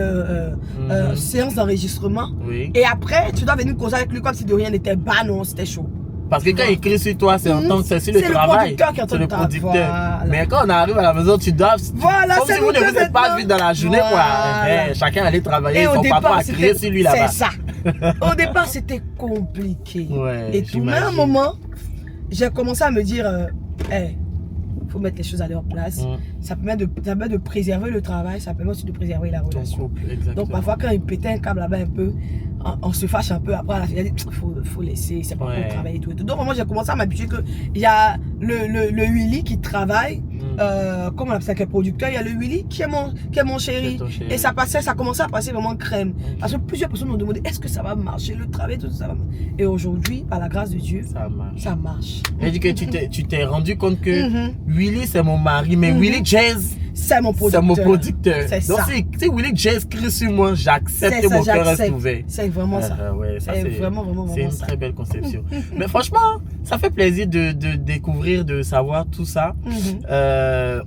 séance d'enregistrement. Oui. Et après, tu dois venir causer avec lui comme si de rien n'était. Bah non, c'était chaud. Parce que quand il crie sur toi, c'est en tant que c'est sur C'est le le travail. producteur qui entend C'est le ta producteur. voix, Mais quand on arrive à la maison, tu dois. Voilà, comme c'est si vous nous ne deux vous êtes pas maintenant. vu dans la journée, quoi. Voilà. Eh, chacun allait travailler. Et Son au papa départ, a crié sur lui là-bas. c'est ça. Au départ, c'était compliqué. Ouais, Et tout. Mais à un j'imagine. moment, j'ai commencé à me dire, faut mettre les choses à leur place. ça permet de préserver le travail, ça permet aussi de préserver la relation. Couple, exactement. Donc parfois quand il pétait un câble là-bas un peu, on se fâche un peu, après la finale, faut laisser, c'est pas pour travailler et tout. Donc moi j'ai commencé à m'habituer qu'il y a le Willy qui travaille, comme on appelle ça, qui est producteur, il y a le Willy qui est mon chéri. Et ça commençait à passer vraiment crème. Parce que plusieurs personnes m'ont demandé, est-ce que ça va marcher, le travail, tout ça va marcher. Et aujourd'hui, par la grâce de Dieu, ça marche. Elle dit que tu t'es rendu compte que Willy c'est mon mari, mais Willy Jazz c'est mon producteur. C'est ça. Donc si Willy Jazz crie sur moi, j'accepte et mon cœur reste ouvert. C'est vraiment ça. Ouais, c'est vraiment c'est une très belle conception. Mais franchement, ça fait plaisir de découvrir, de savoir tout ça.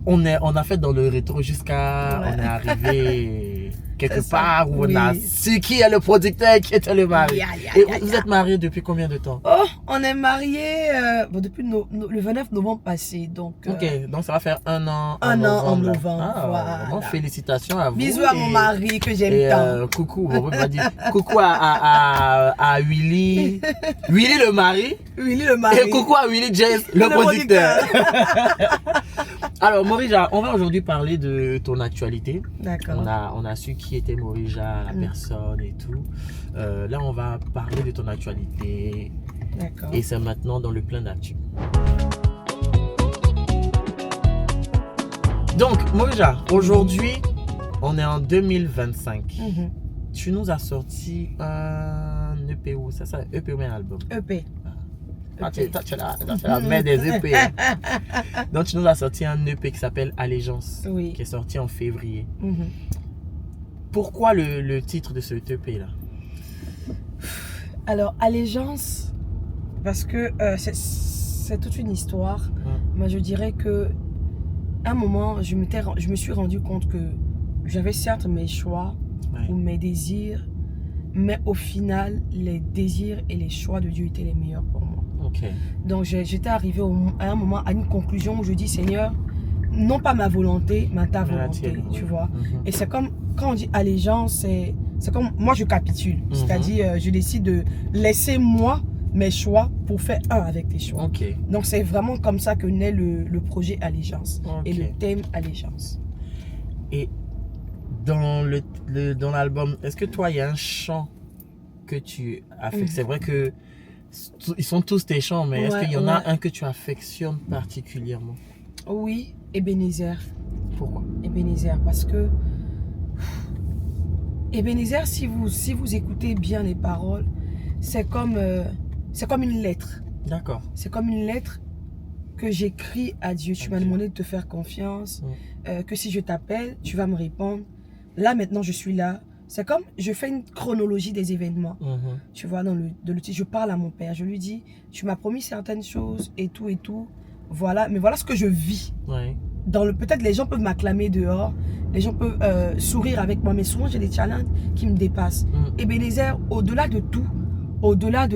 On a fait dans le rétro jusqu'à... On est arrivé quelque part où on a su qui est le producteur, qui était le mari. Et vous êtes mariés depuis combien de temps? Oh, on est mariés depuis le 29 novembre passé. Donc, ok, donc ça va faire un an en novembre. Voilà. Bon, félicitations à vous. Bisous à mon mari que j'aime tant. Coucou, on va dire coucou à Willy. Willy le mari. Willy le mari. Et coucou à Willy Jazz, le producteur. Alors Morija, on va aujourd'hui parler de ton actualité. D'accord. On a su qui était Morija, la personne et tout. Là, on va parler de ton actualité. D'accord. Et c'est maintenant dans le plein d'actu. Donc, Morija, aujourd'hui, on est en 2025. Tu nous as sorti un EP ou ça EP ou un album? EP. Tu la mets des EP. Donc, tu nous as sorti un EP qui s'appelle Allégeance, qui est sorti en février. Pourquoi le titre de ce EP là? Alors, Allégeance, parce que c'est toute une histoire. Moi, je dirais que à un moment, je me suis rendu compte que j'avais certes mes choix ou mes désirs, mais au final, les désirs et les choix de Dieu étaient les meilleurs pour moi. Donc j'étais arrivé à un moment à une conclusion où je dis Seigneur, non pas ma volonté, mais ta volonté, tu vois. Et c'est comme quand on dit allégeance, c'est comme moi je capitule, c'est-à-dire je décide de laisser moi mes choix pour faire un avec tes choix. Donc c'est vraiment comme ça que naît le projet Allégeance et le thème Allégeance. Et dans l'album, est-ce que toi il y a un chant que tu affectionnes? C'est vrai que ils sont tous tes chants, mais est-ce qu'il y en a un que tu affectionnes particulièrement? Oui, Ebenezer. Pourquoi? Ebenezer, parce que Ebenezer, si vous écoutez bien les paroles, c'est comme une lettre. D'accord. C'est comme une lettre que j'écris à Dieu. Tu m'as demandé de te faire confiance, que si je t'appelle, tu vas me répondre. Là, maintenant, je suis là. C'est comme, je fais une chronologie des événements. Tu vois, dans le titre, je parle à mon père. Je lui dis, tu m'as promis certaines choses et tout et tout. Voilà, mais voilà ce que je vis. Peut-être les gens peuvent m'acclamer dehors. Les gens peuvent sourire avec moi. Mais souvent, j'ai des challenges qui me dépassent. Ebenezer, au-delà de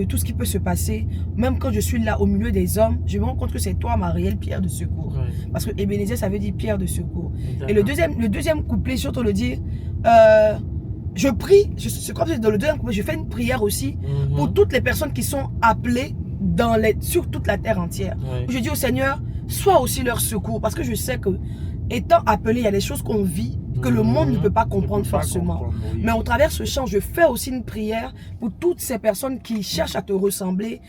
tout ce qui peut se passer, même quand je suis là au milieu des hommes, je me rends compte que c'est toi ma réelle pierre de secours. Parce que Ebenezer, ça veut dire pierre de secours. Et le deuxième couplet, surtout le dire, je prie, comme dans le deuxième couplet, je fais une prière aussi pour toutes les personnes qui sont appelées sur toute la terre entière. Je dis au Seigneur, sois aussi leur secours, parce que je sais que étant appelé, il y a des choses qu'on vit que le monde ne peut pas comprendre forcément. Mais au travers de ce chant, je fais aussi une prière pour toutes ces personnes qui cherchent à te ressembler,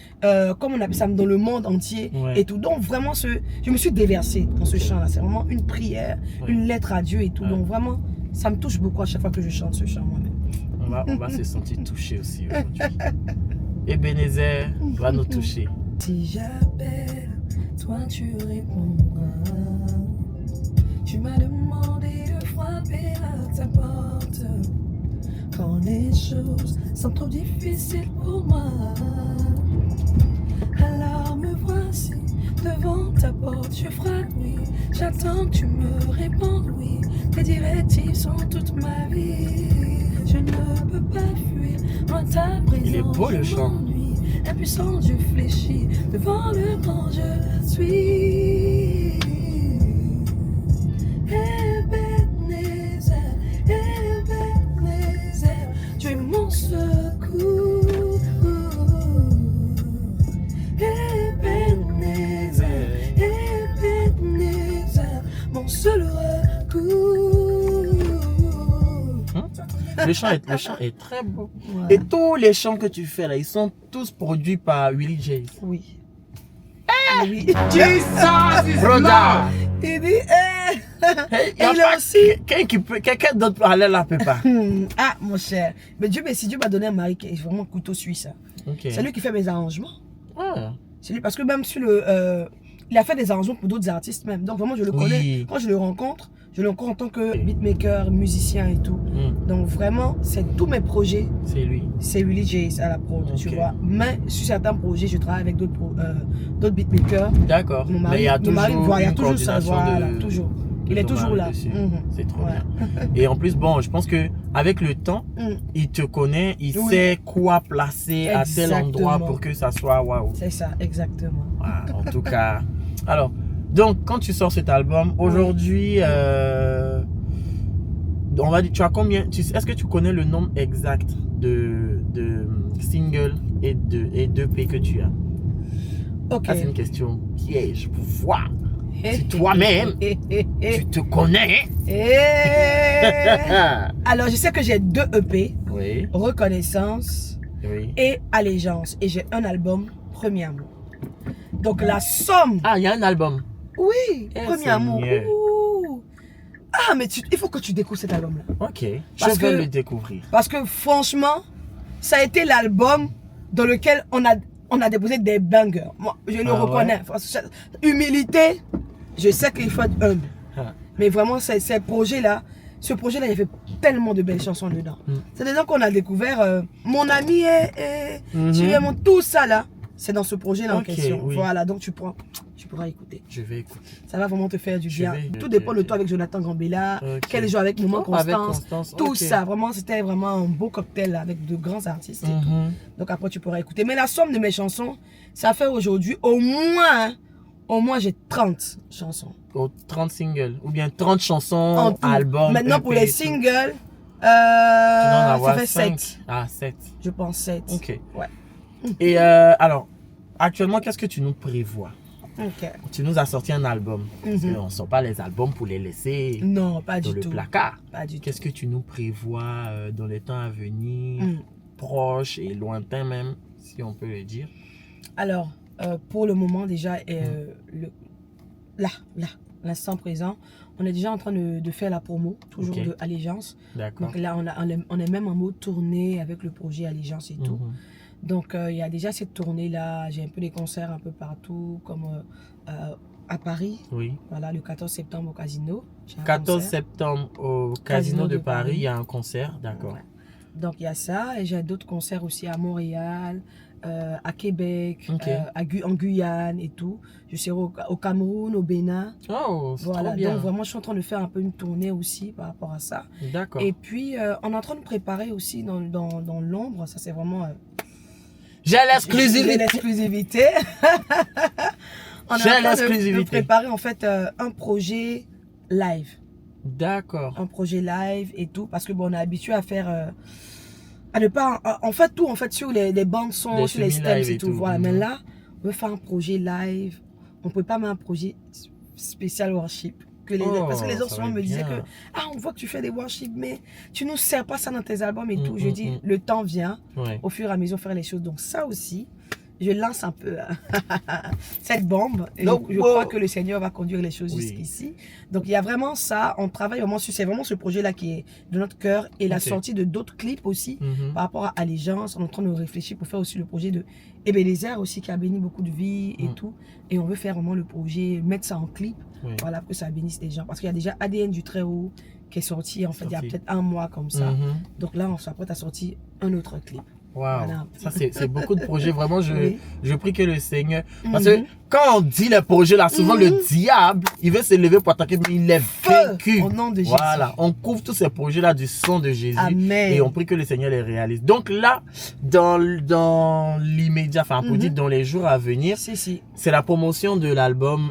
comme on appelle ça, dans le monde entier et tout. Donc vraiment, je me suis déversée dans ce chant-là. C'est vraiment une prière, une lettre à Dieu et tout. Donc vraiment, ça me touche beaucoup à chaque fois que je chante ce chant moi-même. On va se sentir touché aussi aujourd'hui. Ebenezer va nous toucher. Si j'appelle, toi tu répondras. Tu m'as demandé de frapper à ta porte quand les choses sont trop difficiles pour moi. Alors me voici devant ta porte, je frappe, oui. J'attends que tu me répondes, oui. Tes directives sont toute ma vie. Je ne peux pas fuir loin de ta présence. Il est beau le chant. Impuissant, je fléchis devant le grand je suis. Ebenezer, Ebenezer, tu es mon secours. Ebenezer, Ebenezer, mon seul rêve. le chant est très beau. Voilà. Et tous les chants que tu fais là, ils sont tous produits par Willie Jays. Oui. Oui. Jesus is Brother. Il dit, Hey, Et il a aussi- quelqu'un d'autre parler là peut pas. Ah, mon cher. Mais Dieu, si Dieu m'a donné un mari qui est vraiment couteau suisse, hein. Ok. C'est lui qui fait mes arrangements. Ah, C'est lui, parce que même sur le. Il a fait des arrangements pour d'autres artistes même. Donc vraiment, je le Oui. connais. Quand je le rencontre en tant que beatmaker, musicien et tout. Donc vraiment, c'est tous mes projets. c'est lui. C'est Willie Jays à la prod, tu Ok. vois. Mais sur certains projets, je travaille avec d'autres beatmakers. D'accord. Mon Mais mari, il y a mon toujours mari, voilà, il y a une toujours ça, coordination voilà, de- toujours. de Il est ton toujours mari là. dessus. Mhm. C'est trop Ouais. bien. Et en plus, bon, je pense que avec le temps, Mm. il te connaît, il Oui. sait quoi placer à tel endroit Exactement. pour que ça soit waouh. C'est ça, exactement. Ah, en tout cas. Alors, donc, quand tu sors cet album, aujourd'hui, on va dire, tu as combien, est-ce que tu connais le nombre exact de singles et d'EP que tu as? Ok. Ça, c'est une question piège pour voir si toi-même, tu te connais. Alors, je sais que j'ai 2 EP, Oui, Reconnaissance oui. et Allégeance. Et j'ai un album, Premier Amour. Donc, la somme. Ah, il y a un album. Oui, Eh, Premier Amour. Seigneur. Ouh. Ah, mais il faut que tu découvres cet album-là. Ok, Parce je vais que- le découvrir. Parce que franchement, ça a été l'album dans lequel on a déposé des bangers. Moi, je le Ah reconnais. Humilité, je sais qu'il faut être humble. Ah. Mais vraiment, ce projet-là, il y avait tellement de belles chansons dedans. Mm. C'est dedans qu'on a découvert Mon ami est, Mhm. tu es mon tout ça là. C'est dans ce projet-là en Ok, question. oui. Voilà, donc tu pourras écouter. Je vais écouter. Ça va vraiment te faire du Je bien. vais- Tout ok, dépend de ok. toi avec Jonathan Gambella, Ok. quel jour avec Maman Oh, avec Constance. Constance, Tout ok. ça, vraiment, c'était vraiment un beau cocktail là, avec de grands artistes. et tout. Mhm. Donc après, tu pourras écouter. Mais la somme de mes chansons, ça fait aujourd'hui au moins j'ai 30 chansons. Oh, 30 singles ou bien 30 chansons, En tout. albums. Maintenant, pour EP, les tout. singles, Tu dois en ça avoir fait 5. 7. Ah, 7. Je pense 7. Ok. Ouais. Et alors, actuellement, qu'est-ce que tu nous prévois? Ok. Tu nous as sorti un album. Parce Mhm. qu'on ne sort pas les albums pour les laisser Non, pas dans du le tout. placard. Pas du tout. Qu'est-ce que tu nous prévois dans les temps à venir, Mm. proches et lointains même, si on peut le dire? Alors, pour le moment déjà, l'instant présent, on est déjà en train de faire la promo, toujours Ok. de Allégeance. D'accord. Donc là, on est même en mode tournée avec le projet Allégeance et tout. Mhm. Donc, il y a déjà cette tournée-là. J'ai un peu des concerts un peu partout, comme à Paris. Oui. Voilà, le 14 septembre au Casino. J'ai un 14 concert. septembre au Casino de Paris, il y a un concert, d'accord. Ouais. Donc, il y a ça. Et j'ai d'autres concerts aussi à Montréal, à Québec, Ok. en Guyane et tout. Je serai au Cameroun, au Bénin. Oh, c'est Voilà, trop bien. donc vraiment, je suis en train de faire un peu une tournée aussi par rapport à ça. D'accord. Et puis, on est en train de préparer aussi dans l'ombre. Ça, c'est vraiment... J'ai l'exclusivité. L'exclusivité. On est J'ai en train l'exclusivité. de préparer en fait un projet live. D'accord. Un projet live et tout. Parce que bon, on est habitué à faire... à ne pas... En fait, tout en fait sur les bandes son, Des sur les stems semi-live et et tout. tout. Voilà. Mhm. Mais là, on veut faire un projet live. On ne peut pas mettre un projet spécial worship. Parce que les autres ça souvent va me disaient bien. que on voit que tu fais des worship, mais tu nous sers pas ça dans tes albums et tout. Je mm, dis, mm. le temps vient Ouais. au fur et à mesure faire les choses. Donc ça aussi, je lance un peu cette bombe. Et Donc, je crois que le Seigneur va conduire les choses Oui. jusqu'ici. Donc il y a vraiment ça. On travaille vraiment sur, c'est vraiment ce projet-là qui est de notre cœur et la Ok. sortie de d'autres clips aussi. Mhm. Par rapport à Allégeance, on est en train de réfléchir pour faire aussi le projet de Ebenezer aussi qui a béni beaucoup de vies et Mm. tout. Et on veut faire vraiment le projet, mettre ça en clip, Oui. voilà, pour que ça bénisse les gens. Parce qu'il y a déjà ADN du Très-Haut qui est sorti en fait il y a Sorti. peut-être un mois comme ça. Mhm. Donc là, on s'apprête à sortir un autre clip. Waouh. Voilà. Ça, c'est beaucoup de projets. Vraiment, Oui. je prie que le Seigneur. Parce Mhm. que quand on dit les projets là, souvent Mhm. le diable, il veut se lever pour attaquer, mais il est vaincu. Au nom de Jésus. Voilà. On couvre tous ces projets là du sang de Jésus. Amen. Et on prie que le Seigneur les réalise. Donc là, dans l'immédiat, enfin, pour Mhm. dire dans les jours à venir, Si. c'est la promotion de l'album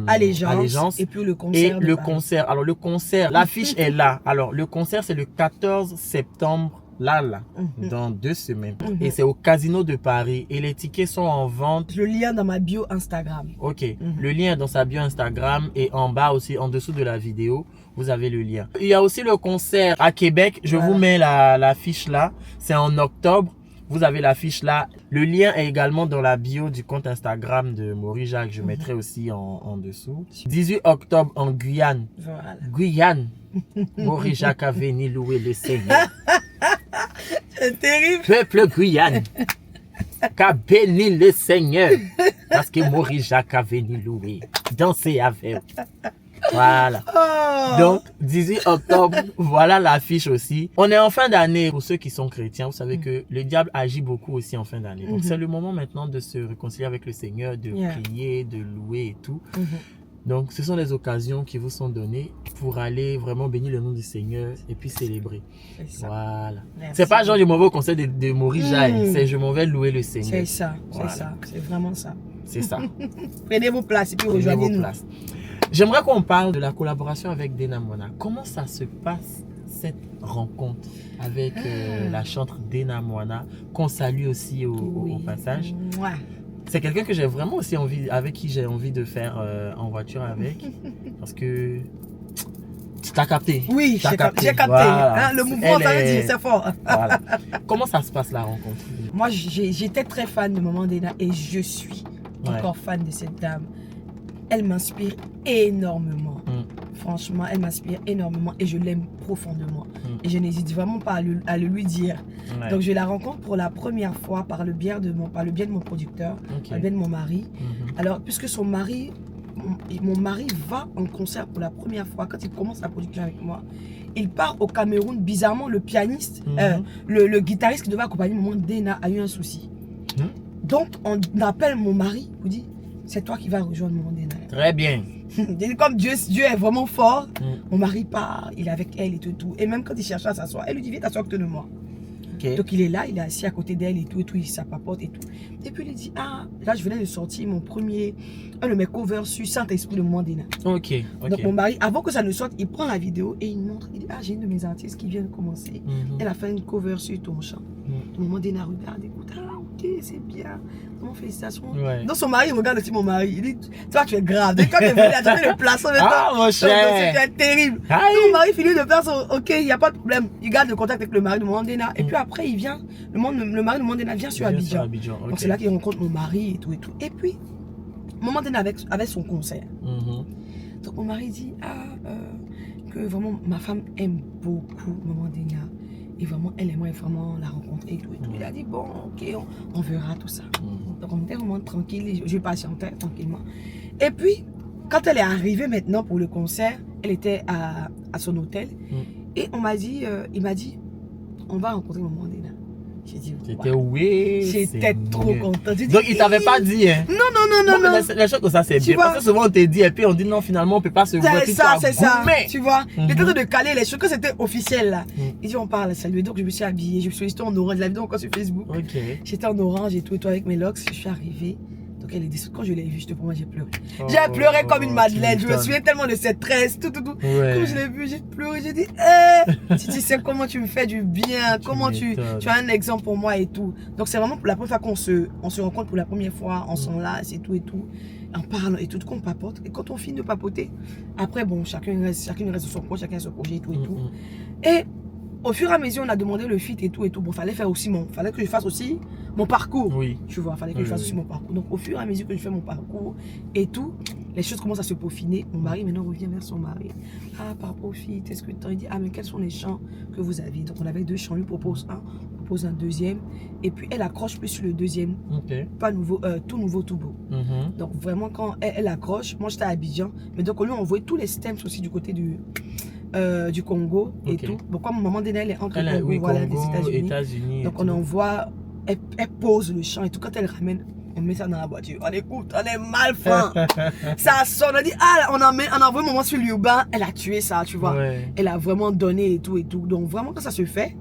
Allégeance. Et puis le Et concert. de le Paris. concert. Alors, le concert, l'affiche est là. Alors, le concert, c'est le 14 septembre là, dans 2 semaines. Et c'est au Casino de Paris. Et les tickets sont en vente. Le lien dans ma bio Instagram. Ok, le lien est dans sa bio Instagram et en bas aussi, en dessous de la vidéo, vous avez le lien. Il y a aussi le concert à Québec. Je vous mets la fiche là. C'est en octobre. Vous avez la fiche là. Le lien est également dans la bio du compte Instagram de Maurice Jacques. Je mettrai aussi en dessous. 18 octobre en Guyane. Voilà. Guyane. Maurice Jacques a venu louer le Seigneur. C'est terrible. Peuple Guyane. Qu'a béni le Seigneur. Parce que Maurice Jacques a venu louer. Danser avec. Voilà. Donc, 18 octobre, voilà l'affiche aussi. On est en fin d'année. Pour ceux qui sont chrétiens, vous savez que le diable agit beaucoup aussi en fin d'année. Donc, c'est le moment maintenant de se réconcilier avec le Seigneur, de prier, de louer et tout. Donc, ce sont les occasions qui vous sont données pour aller vraiment bénir le nom du Seigneur et puis célébrer. Voilà. C'est pas genre je m'en vais au concert de Maurice Jacques, c'est je m'en vais louer le Seigneur. C'est ça, voilà. c'est ça, c'est vraiment ça. C'est ça. Prenez vos places et puis rejoignez-nous. J'aimerais qu'on parle de la collaboration avec Dena Moana. Comment ça se passe cette rencontre avec la chanteuse Dena Moana, qu'on salue aussi au passage. Ouais. C'est quelqu'un que j'ai vraiment aussi envie, avec qui j'ai envie de faire en voiture avec, parce que tu t'as capté. Oui, j'ai capté. Voilà. Hein, le mouvement, ça veut dire, c'est fort. Voilà. Comment ça se passe la rencontre? Moi, j'étais très fan de Maman Dena et je suis encore fan de cette dame. Elle m'inspire énormément. Franchement, elle m'inspire énormément et je l'aime profondément. Et je n'hésite vraiment pas à le lui dire. Donc, je la rencontre pour la première fois par le biais de mon producteur, par le biais de mon mari. Alors, puisque son mari, mon mari va en concert pour la première fois quand il commence la production avec moi. Il part au Cameroun. Bizarrement, le pianiste, le guitariste qui devait accompagner Maman Dena a eu un souci. Donc, on appelle mon mari pour dire, c'est toi qui vas rejoindre Maman Dena. Très bien. Comme Dieu est vraiment fort, mon mari part, il est avec elle et tout. Et même quand il cherche à s'asseoir, elle lui dit, viens t'asseoir à côté de moi. Donc il est là, il est assis à côté d'elle et tout, il s'apapote et tout. Et puis il dit, ah, là je venais de sortir mon premier, un de mes covers sur Saint-Esprit de Maman Dena. Donc mon mari, avant que ça ne sorte, il prend la vidéo et il montre, il dit, ah, j'ai une de mes artistes qui vient de commencer. Elle a fait une cover sur ton chant. Maman Dena regarde, écoute, ah ok, c'est bien. Bon, félicitations. Donc son mari regarde aussi mon mari. Il dit, toi tu es grave. Dès quand tu es venu à le plaçant maintenant, ah mon cher, c'est terrible. Donc mon mari finit de faire son, ok, il n'y a pas de problème. Il garde le contact avec le mari de Maman Dena. Et puis après, il vient, le mari de Maman Dena vient sur Abidjan. Donc c'est là qu'il rencontre mon mari et tout et tout. Et puis, Maman Dena avec son concert. Donc mon mari dit, que vraiment ma femme aime beaucoup Maman Dena. Et vraiment, elle aimerait vraiment la rencontrer et tout. Il a dit, bon, ok, on verra tout ça. Donc on était vraiment tranquille, je patientais tranquillement. Et puis, quand elle est arrivée maintenant pour le concert, elle était à son hôtel. Et on m'a dit, il m'a dit, on va rencontrer Maman Dena. J'ai dit, j'étais oui. J'étais trop contente. Donc il t'avait pas dit, hein? Non. Les choses comme ça, c'est bien. Parce que souvent on te dit, et puis on dit non, finalement on peut pas se voir. C'est ça. Tu vois, il était en train de caler les choses, que c'était officiel là. Il dit, on parle, salut. Donc je me suis habillée, je me suis restée en orange. La vidéo encore sur Facebook. J'étais en orange et tout avec mes locks. Je suis arrivée. Donc elle est décédée. Quand je l'ai vue, je te promets, j'ai pleuré. J'ai pleuré comme une madeleine. Je me souviens tellement de cette tresse, tout. Quand je l'ai vue, j'ai pleuré. J'ai dit, tu sais comment tu me fais du bien, comment tu as un exemple pour moi et tout. Donc c'est vraiment pour la première fois qu'on se rencontre pour la première fois, on s'enlace et tout. On parle et tout, qu'on papote. Et quand on finit de papoter, après, bon, chacune reste sur son projet, chacun son projet et tout. Et au fur et à mesure, on a demandé le feat et tout. Bon, fallait que je fasse aussi mon parcours. Tu vois, fallait que je fasse aussi mon parcours. Donc, au fur et à mesure que je fais mon parcours et tout, les choses commencent à se peaufiner. Mon mari maintenant revient vers son mari. Ah, par rapport au feat, est-ce que tu as dit, ah, mais quels sont les chants que vous avez? Donc, on avait 2 chants. Lui propose un, propose un deuxième. Et puis, elle accroche plus sur le deuxième. Pas nouveau, tout nouveau, tout beau. Donc, vraiment, quand elle accroche, moi j'étais à Abidjan. Mais donc, on lui a envoyé tous les stems aussi du côté du Congo et tout. Pourquoi Maman Dena elle est entre Congo, voilà, des États-Unis. Donc on envoie, elle pose le chant et tout. Quand elle ramène, on met ça dans la voiture. On écoute, on est mal fin. Ça sonne, on dit, ah, on envoie un moment sur l'urbain. Elle a tué ça, tu vois. Elle a vraiment donné et tout. Donc vraiment quand ça se fait,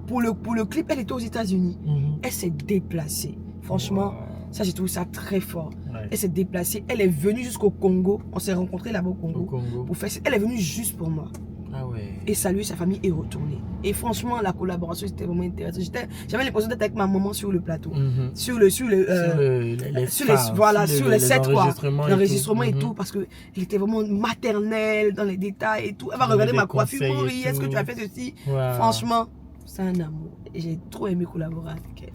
pour le clip, elle était aux États-Unis. Elle s'est déplacée. Franchement, ça j'ai trouvé ça très fort. Elle s'est déplacée, elle est venue jusqu'au Congo. On s'est rencontrés là-bas au Congo. Pour faire... Elle est venue juste pour moi. Ah ouais. Et saluer sa famille et retourner. Et franchement, la collaboration, c'était vraiment intéressant. J'avais l'impression d'être avec ma maman sur le plateau. Sur les sets, quoi. L'enregistrement et tout, parce qu'elle était vraiment maternelle dans les détails et tout. Elle va regarder ma coiffure, Maurice, est-ce que tu as fait ceci? Wow. Franchement, c'est un amour. Et j'ai trop aimé collaborer avec elle.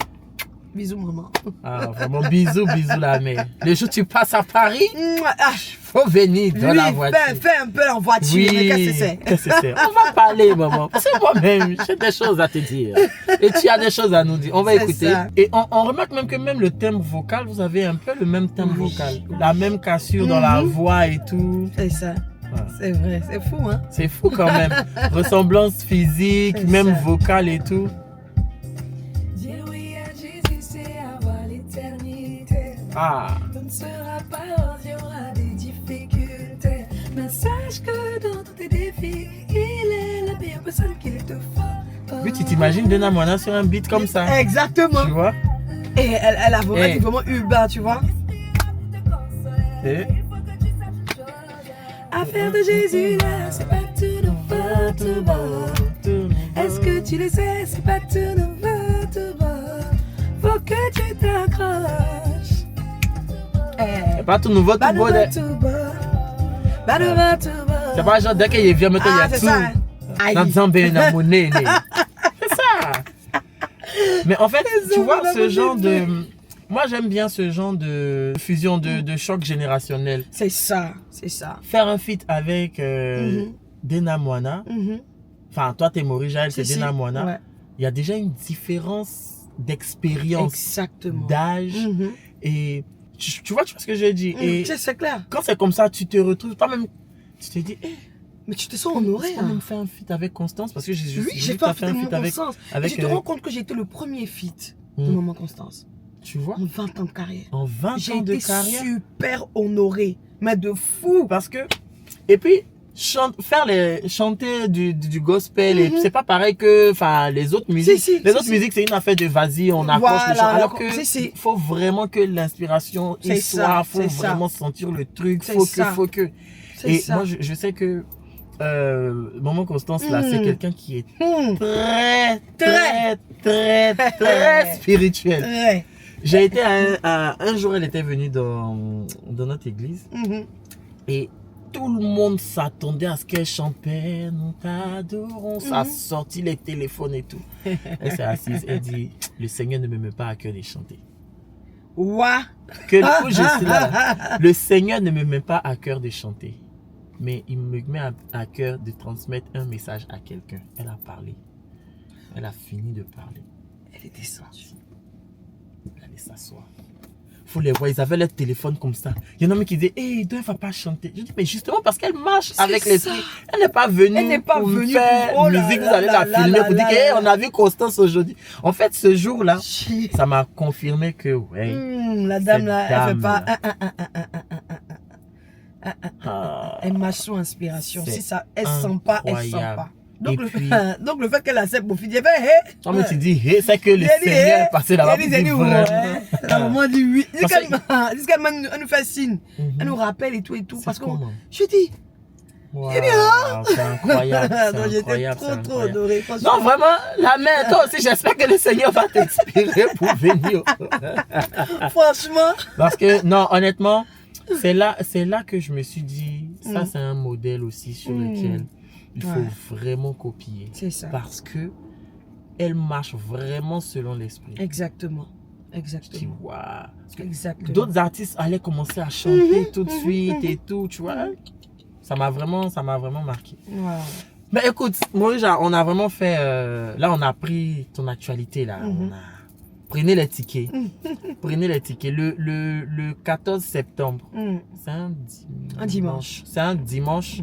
Bisous, maman. Ah, vraiment, bisous la mère. Le jour où tu passes à Paris, Ah, faut venir dans la voiture. Fais un peu en voiture, Oui, mais qu'est-ce que c'est? qu'est-ce que c'est? On va parler, maman. Parce que moi-même, j'ai des choses à te dire. Et tu as des choses à nous dire. On va C'est écouter. ça. Et on remarque même que même le timbre vocal, vous avez un peu le même timbre vocal. La même cassure dans la voix et tout. C'est ça. Ah. C'est vrai, c'est fou, hein? C'est fou quand même. Ressemblance physique, C'est même ça. vocale et tout. Dire oui à Jésus, c'est avoir l'éternité. Ah. On ne sera pas hors, il y aura des difficultés. Mais sache que dans tous tes défis, il est la meilleure personne qu'il te faut. Puis tu t'imagines Dena Moana sur un beat comme ça. Exactement. Tu vois? Et elle a vraiment, elle est vraiment urbain, tu vois? Et Affaire de Jésus là, c'est pas tout nouveau, tout beau. Est-ce que tu le sais, c'est pas tout nouveau, tout beau. Faut que tu t'accroches. c'est pas tout nouveau, tout beau. Tout beau. Pas nouveau, tout beau. C'est pas genre dès qu'il vient maintenant, il y a c'est tout. ça. Aïe. Dans Zambé, dans monnaie. C'est ça. Mais en fait, tu vois, ce genre de. Moi, j'aime bien ce genre de fusion, de choc générationnel. C'est ça, c'est ça. Faire un feat avec Dena Moana. Enfin, toi, t'es Morija, elle, c'est Dena Moana. Ouais. Il y a déjà une différence d'expérience, Exactement. d'âge. Et tu vois ce que j'ai dit. Et C'est clair. quand c'est comme ça, tu te retrouves toi-même. Tu te dis, Mais tu te sens honoré. j'ai quand même fait un feat avec Constance parce que Oui, j'ai vu que fait t'as un feat avec Constance. avec, Et tu te rends compte que j'ai été le premier feat de Maman Constance. tu vois, En 20 ans de carrière. en 20 J'ai ans de été carrière. super honoré. Mais de fou. Parce que, et puis, chanter du gospel, et c'est pas pareil que les autres musiques. Si, Les autres musiques, c'est une affaire de vas-y, on accroche le chant. Alors que si. il faut vraiment que l'inspiration y C'est soit, ça, faut c'est ça. vraiment sentir le truc, C'est faut ça. que. C'est Et ça. moi, je sais que Maman Constance, là, c'est quelqu'un qui est très spirituel. Ouais. J'ai été un jour, elle était venue dans notre église et tout le monde s'attendait à ce qu'elle chante Père, nous t'adorons. Ça a sorti les téléphones et tout. Elle s'est assise, elle dit le Seigneur ne me met pas à cœur de chanter. Ouah. Que le coup, je suis là. Le Seigneur ne me met pas à cœur de chanter, mais il me met à cœur de transmettre un message à quelqu'un. Elle a parlé. Elle a fini de parler. Elle est descendue. Elle allait s'asseoir. Faut les voir, ils avaient leur téléphone comme ça. Il y en a même qui disaient, hey, elle ne va pas chanter. Je dis, mais justement parce qu'elle marche avec l'esprit. Elle n'est pas venue pour faire oh là musique, vous là allez là la filmer là pour dire, là hey, là. on a vu Constance aujourd'hui. En fait, ce jour-là, ça m'a confirmé que, ouais. La dame cette là, elle fait pas. Ah, Elle marche sous inspiration. C'est Si ça, elle sent pas, elle sent incroyable. pas. Donc, Et puis- donc le fait qu'elle accepte mon fils, elle fait, hé. non, mais tu dis, hey, c'est que le Seigneur est passé là-bas. Elle dit, vraiment. la maman dit oui. Parce que- Jusqu'à elle nous fait signe. Elle nous rappelle et tout. C'est Parce que comment? je dis, Wow, c'est incroyable. non, C'est j'étais incroyable. trop, c'est trop incroyable. adorée. Non, vraiment, la mère, toi aussi, j'espère que le Seigneur va t'inspirer pour venir. Franchement. Parce que, non, honnêtement, c'est là que je me suis dit, ça, c'est un modèle aussi sur lequel il faut vraiment copier. C'est ça. Parce que elle marche vraiment selon l'esprit. Exactement. Je dis, Exactement. waouh. Parce que Exactement. d'autres artistes allaient commencer à chanter tout de suite et tout, tu vois. Ça m'a vraiment marqué. Wow. Mais écoute, Morija, on a vraiment fait. Là, on a pris ton actualité. Là. On a... Prenez les tickets. Prenez les tickets. Le 14 septembre, c'est un dimanche. C'est un dimanche.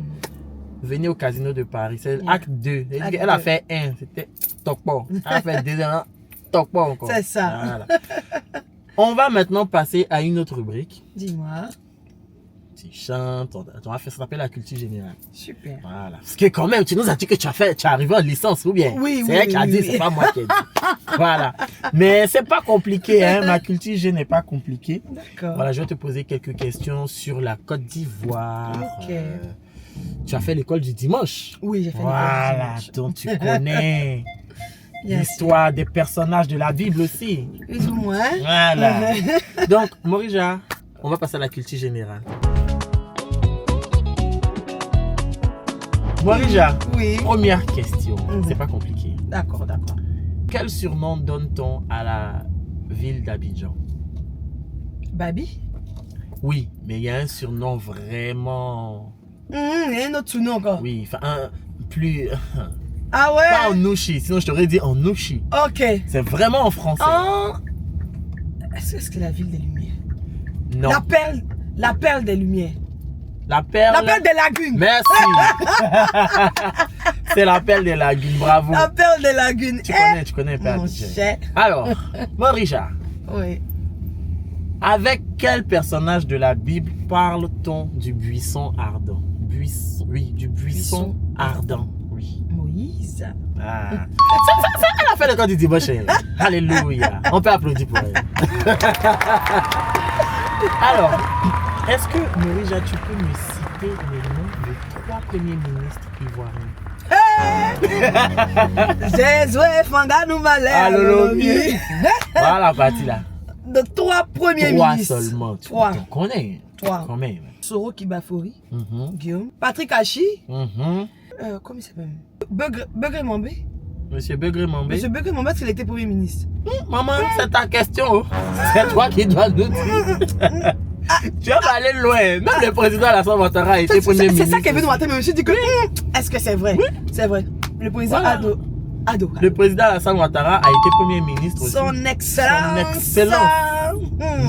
Venez au Casino de Paris. C'est Yeah. acte 2. Acte Elle a 2. fait 1. C'était Tokpo. Elle a fait 2 ans. Tokpo encore. C'est ça. Voilà. On va maintenant passer à une autre rubrique. Dis-moi. Tu chantes. On va faire ça s'appelle la culture générale. Super. Voilà. Parce que quand même, tu nous as dit que tu es arrivé en licence ou bien? Oui, c'est oui, elle qui a oui, dit, oui. c'est pas moi qui ai dit. Voilà. Mais c'est pas compliqué, hein. Ma culture G n'est pas compliquée. D'accord. Voilà, je vais te poser quelques questions sur la Côte d'Ivoire. Ok. tu as fait l'école du dimanche. Oui, j'ai fait Voilà, donc tu connais l'histoire des personnages de la Bible aussi. Plus ou moins. Voilà. Donc, Morija, on va passer à la culture générale. Morija, Oui. première question. C'est pas compliqué. D'accord. Quel surnom donne-t-on à la ville d'Abidjan? Babi? Oui, mais il y a un surnom vraiment... Il y a un autre surnom encore. Oui, enfin, un plus... Ah ouais? Pas en nouchi, sinon je t'aurais dit en nouchi. Ok. C'est vraiment en français. Est-ce que c'est la ville des Lumières? Non. La perle des Lumières. La perle... La perle des lagunes. Merci. C'est la perle des lagunes, bravo. La perle des lagunes. Tu connais pas Mon Abidjan. cher. Alors, Morija, Oui. avec quel personnage de la Bible parle-t-on du buisson ardent? Oui, du buisson ardent. Oui. Moïse. Ah. Ça, elle a fait le camp du dimanche. Alléluia. On peut applaudir pour elle. Alors, est-ce que, Morija, tu peux me citer les noms des 3 premiers ministres ivoiriens? Jésus Fanganou Malé. Alléluia. Voilà la partie là. De 3 premiers 3 ministres. seulement. Tu 3. connais. 3. Quand même. Soro Kibafori. Guillaume. Patrick Hachi. Comment il s'appelle? Begré Mambé. Monsieur Begré Mambé. Monsieur Begré Mambé, parce qu'il était Premier ministre. Maman, c'est ta question. Oh. C'est toi qui dois nous dire. Tu vas aller loin. Même le président Alassane Ouattara a été Premier ministre. C'est ça qui est venu matin, mais je me suis dit que est-ce que c'est vrai? Oui. C'est vrai. Le président Ado. Le président Alassane Ouattara a été Premier ministre aussi. Son excellence.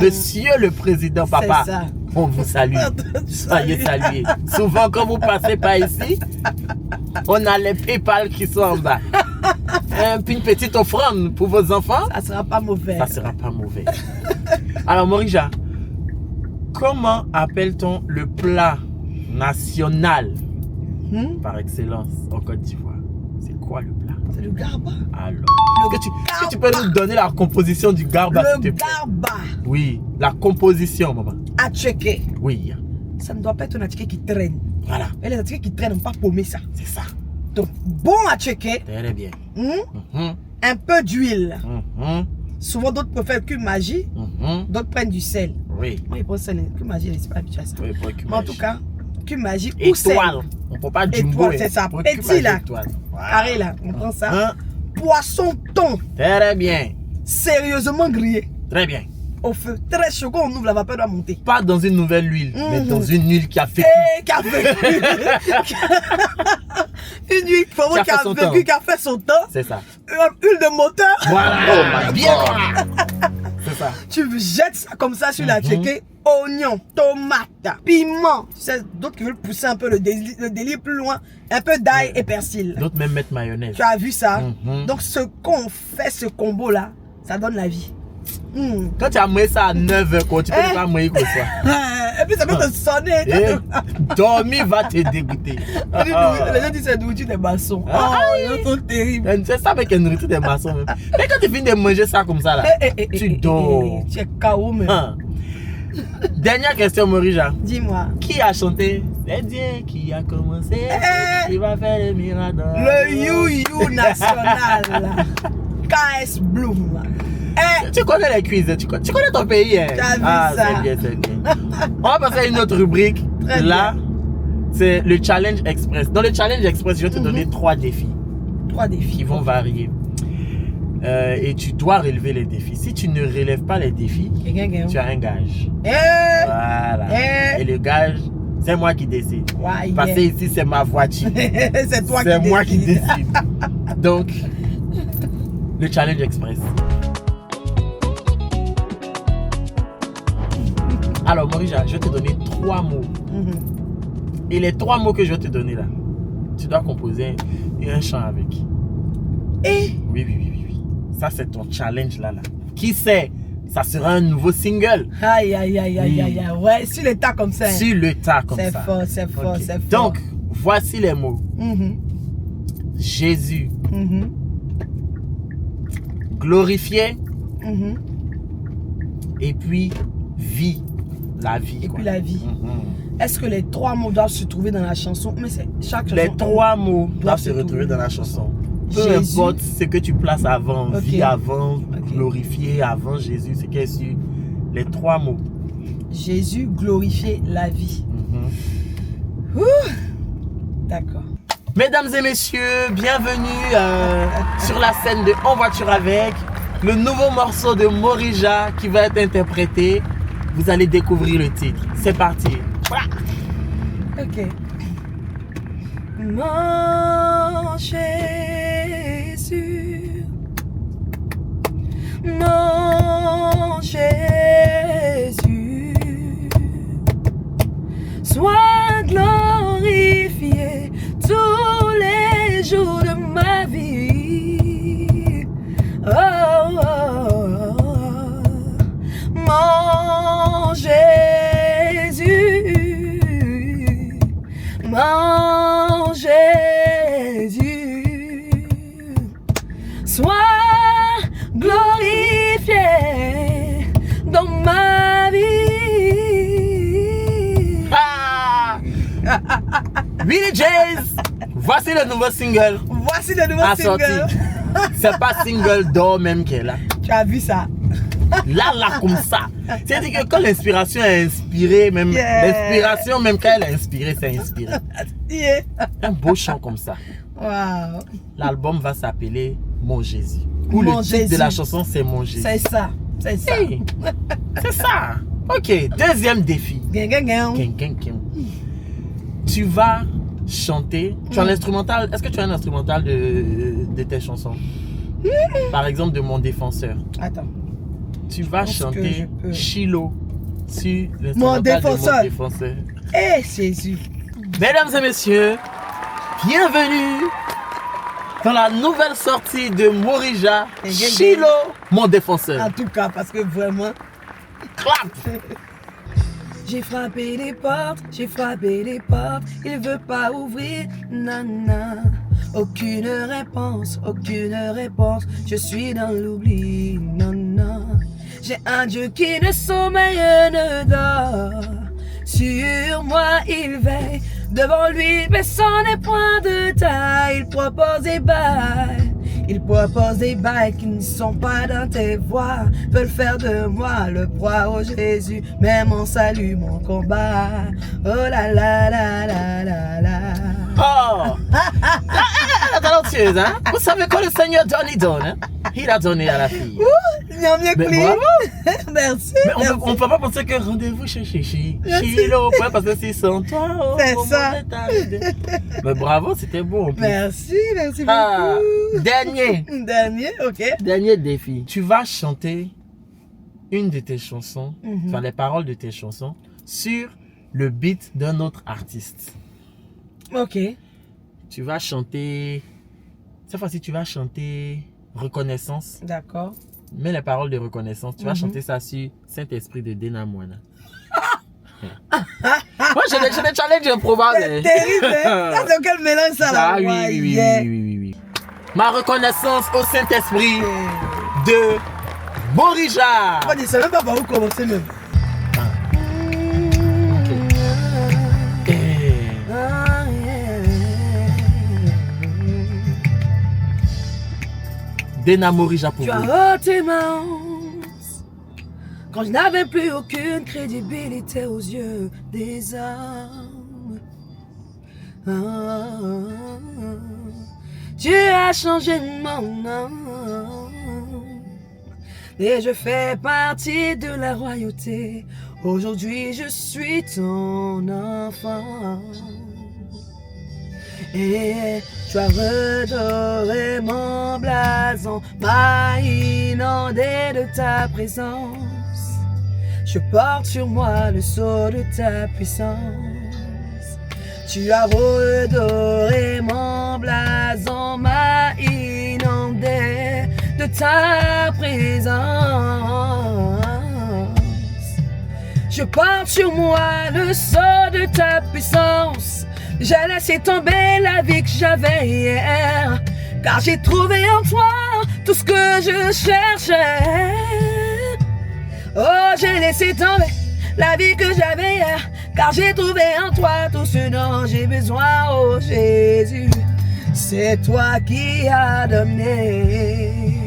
Monsieur le président, papa. C'est ça. On vous salue. Soyez salués. Souvent, quand vous passez par ici, on a les PayPal qui sont en bas. Puis une petite offrande pour vos enfants. Ça sera pas mauvais. Ça sera pas mauvais. Alors, Morija, comment appelle-t-on le plat national par excellence en Côte d'Ivoire? C'est quoi le plat? C'est le garba. Alors, est-ce que tu peux nous donner la composition du garba, s'il te Le plaît? garba. Oui, la composition, maman. Atcheke. Oui, Ça ne doit pas être un atcheke qui traîne. voilà, Et les atcheke qui traînent n'ont pas paumé ça. c'est ça. Donc, bon atcheke. Très bien. Un peu d'huile. Mhm, Souvent, d'autres préfèrent le cube magie. mhm. D'autres prennent du sel. Oui, Moi, ils prennent ça. Le cube magie, je ne suis pas habitué à ça. oui, pour écumage. Mais en tout cas, cube magie ou sel. Étoile. On ne peut pas jumbo. Étoile, c'est ça. Pour Petit, écumage, là. étoile. Voilà. Carré là, on prend ça. Hein? Poisson thon. Très bien. Sérieusement grillé. Très bien. Au feu. Très chaud. Quand on ouvre, la vapeur doit monter. Pas dans une nouvelle huile, mais dans une huile qui a fait. Et café. Une huile qui a fait son temps. C'est ça. Huile de moteur. Voilà. Oh my bien. C'est ça. Tu jettes ça comme ça sur la tchéké. Oignon, tomate, piment. Tu sais, d'autres qui veulent pousser un peu le délire plus loin. Un peu d'ail et persil. D'autres même mettent mayonnaise. Tu as vu ça? Mhm. Donc, ce qu'on fait, ce combo-là, ça donne la vie. Quand tu as mouillé ça à 9h, quoi, tu peux pas mouiller comme ça. Et puis, ça peut te sonner. Et dormir va te dégoûter. Les gens disent c'est nourriture des maçons. Oh, ils sont terribles. C'est ça avec une nourriture des maçons. Même. Mais quand tu finis de manger ça comme ça, là, tu dors. Tu es KO, même. Hein. Dernière question, Morija. Dis-moi. Qui a chanté? C'est Dieu qui a commencé. Qui va faire les miracles. Le You national. KS Bloom. Tu connais les quiz, tu connais ton pays. Hein? T'as vu ça? C'est bien, c'est bien. On va passer à une autre rubrique. Très là, c'est le Challenge Express. Dans le Challenge Express, je vais te donner 3 défis. 3 défis. Qui vont varier. Et tu dois relever les défis. Si tu ne relèves pas les défis, tu as un gage. Voilà. Et le gage, c'est moi qui décide. Parce que ici, c'est ma voiture. C'est toi qui décides. C'est moi qui décide. Donc, le Challenge Express. Alors, Morija, je vais te donner 3 mots. Et les 3 mots que je vais te donner là, tu dois composer un chant avec. Oui. Ça, c'est ton challenge là. Qui sait, ça sera un nouveau single. Aïe. Ouais, sur le tas comme ça. Sur le tas comme ça. C'est fort. Donc, voici les mots. Jésus. Glorifié. Et puis, vie. la vie. et quoi. puis la vie. Est-ce que les 3 mots doivent se trouver dans la chanson? Mais c'est chaque chanson. Les 3 mots doivent se retrouver dans la chanson. Peu importe ce que tu places avant, vie avant, glorifier avant Jésus, c'est qu'elle est sur les 3 mots. Jésus glorifier la vie. D'accord. Mesdames et messieurs, bienvenue sur la scène de En Voiture Avec, le nouveau morceau de Morija qui va être interprété. Vous allez découvrir le titre. C'est parti. Voilà. Ok. Mon Jésus, mon Jésus, sois glorifié tous les jours de ma vie. Oh, oh, oh. Mon Jésus, mon Jésus, sois glorifié dans ma vie. Billy Jays, voici le nouveau single. Voici le nouveau sorti. single. C'est pas single d'or même qu'elle a. Tu as vu ça? Là, comme ça. C'est-à-dire que quand l'inspiration est inspirée, même l'inspiration, même quand elle est inspirée, c'est inspiré. Yeah. Un beau chant comme ça. Wow. L'album va s'appeler Mon Jésus. Ou Mon le titre Jésus. de la chanson, c'est Mon Jésus. C'est ça. C'est ça. Hey, c'est ça. Ok, deuxième défi. Gang, gang, gang. Tu vas chanter. Tu as un instrumental. Est-ce que tu as un instrumental de tes chansons? Par exemple, de Mon Défenseur. Attends. Tu vas Je pense que chanter je peux. Chilo sur Mon l'instrumental de Défenseur. Mon Défenseur. Eh, Jésus. Mesdames et messieurs, bienvenue dans la nouvelle sortie de Morija, Chilo, Mon Défenseur. En tout cas, parce que vraiment. Clap! J'ai frappé les portes, il veut pas ouvrir, nana. Aucune réponse, je suis dans l'oubli, nana. J'ai un Dieu qui ne sommeille ne dort. Sur moi il veille, devant lui personne n'est point de taille. Il propose des bails qui ne sont pas dans tes voies. Veulent faire de moi le proie, oh Jésus, mais mon salut, mon combat. Oh la la la la la la. Oh! Elle est talentueuse, hein? Vous savez quoi le Seigneur donne, il donne, hein? Il a donné à la fille. Il en mieux que Mais lui. bravo! Merci. Mais merci. on peut pas penser que rendez-vous chez Chilo, parce que c'est sans toi. Oh, C'est mon ça. monde est arrivé. Mais bravo, c'était beau. En plus. Merci Ah, beaucoup. dernier Dernier, ok. défi. Tu vas chanter une de tes chansons, enfin les paroles de tes chansons, sur le beat d'un autre artiste. Ok. Tu vas chanter, cette fois-ci tu vas chanter Reconnaissance, D'accord. mais les paroles de Reconnaissance, tu vas chanter ça sur Saint-Esprit de Dena Moana. Moi j'ai des challenges improbables. C'est terrible, hein? Ça, c'est quel mélange ça là? Ah oui. Ma reconnaissance au Saint-Esprit de Morija. Moi, je ne sais même pas par où commencer même. Ah, yeah. Dena Morija pour Tu vous. as ôté ma honte quand je n'avais plus aucune crédibilité aux yeux des hommes. Tu as changé mon nom et je fais partie de la royauté. Aujourd'hui je suis ton enfant. Et tu as redoré mon blason, m'a inondé de ta présence. Je porte sur moi le sceau de ta puissance. Tu as redoré mon blason, m'a inondé de ta présence. Je porte sur moi le sceau de ta puissance. J'ai laissé tomber la vie que j'avais hier, car j'ai trouvé en toi tout ce que je cherchais. Oh, j'ai laissé tomber la vie que j'avais hier, car j'ai trouvé en toi tout ce dont j'ai besoin, oh Jésus. C'est toi qui as donné.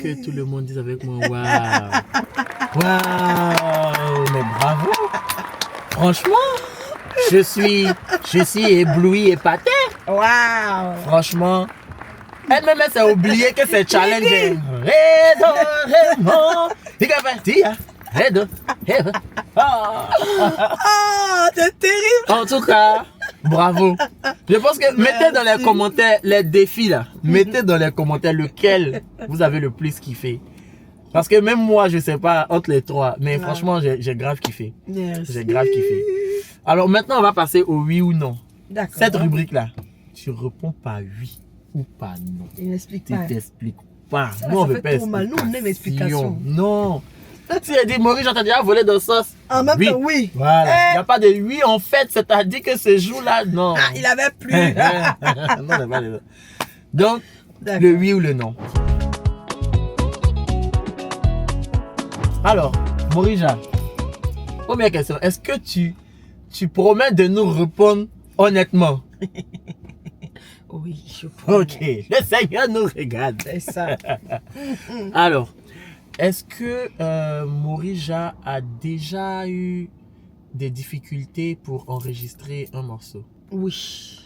Que tout le monde dise avec moi, waouh! Waouh! Mais bravo! Franchement, je suis ébloui, épaté. Waouh! Franchement, elle-même s'est oublié que c'est challenge. Redo, Raymond, Redo, Redo. Oh, c'est terrible! En tout cas, bravo. Je pense que mettez dans les commentaires les défis là. Mettez dans les commentaires lequel vous avez le plus kiffé. Parce que même moi, je sais pas entre les trois, mais franchement, j'ai grave kiffé. Merci. J'ai grave kiffé. Alors maintenant, on va passer au oui ou non. D'accord. Cette rubrique là, tu réponds pas oui ou pas non. Il m'explique Tu pas. t'expliques pas. Ça, Nous, on ça veut fait pas trop mal. Nous, on aime explication. Non. Si elle dit Maurice, t'as déjà volé dans sauce. En même temps, oui. Voilà. Il n'y a pas de oui en fait, c'est-à-dire que ce jour-là, non. Ah, il avait plus. Non, c'est pas les... Donc, D'accord. le oui ou le non. Alors, Morija, première question. Est-ce que tu promets de nous répondre honnêtement? Oui, je promets. Ok, le Seigneur nous regarde. C'est ça. Alors, est-ce que Morija a déjà eu des difficultés pour enregistrer un morceau? Oui.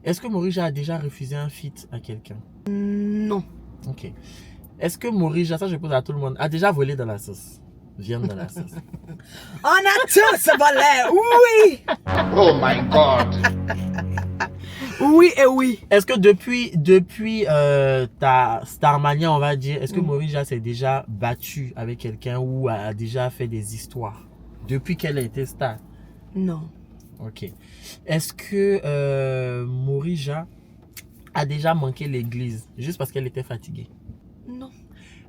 Est-ce que Morija a déjà refusé un feat à quelqu'un? Non. Ok. Est-ce que Morija, ça je pose à tout le monde, a déjà volé dans la sauce? Viande dans la sauce. On a tous volé. Oui. Oh my God. Oui et oui. Est-ce que depuis ta Starmania, on va dire, est-ce que Morija s'est déjà battu avec quelqu'un ou a déjà fait des histoires depuis qu'elle a été star? Non. Ok. Est-ce que Morija a déjà manqué l'église juste parce qu'elle était fatiguée? Non.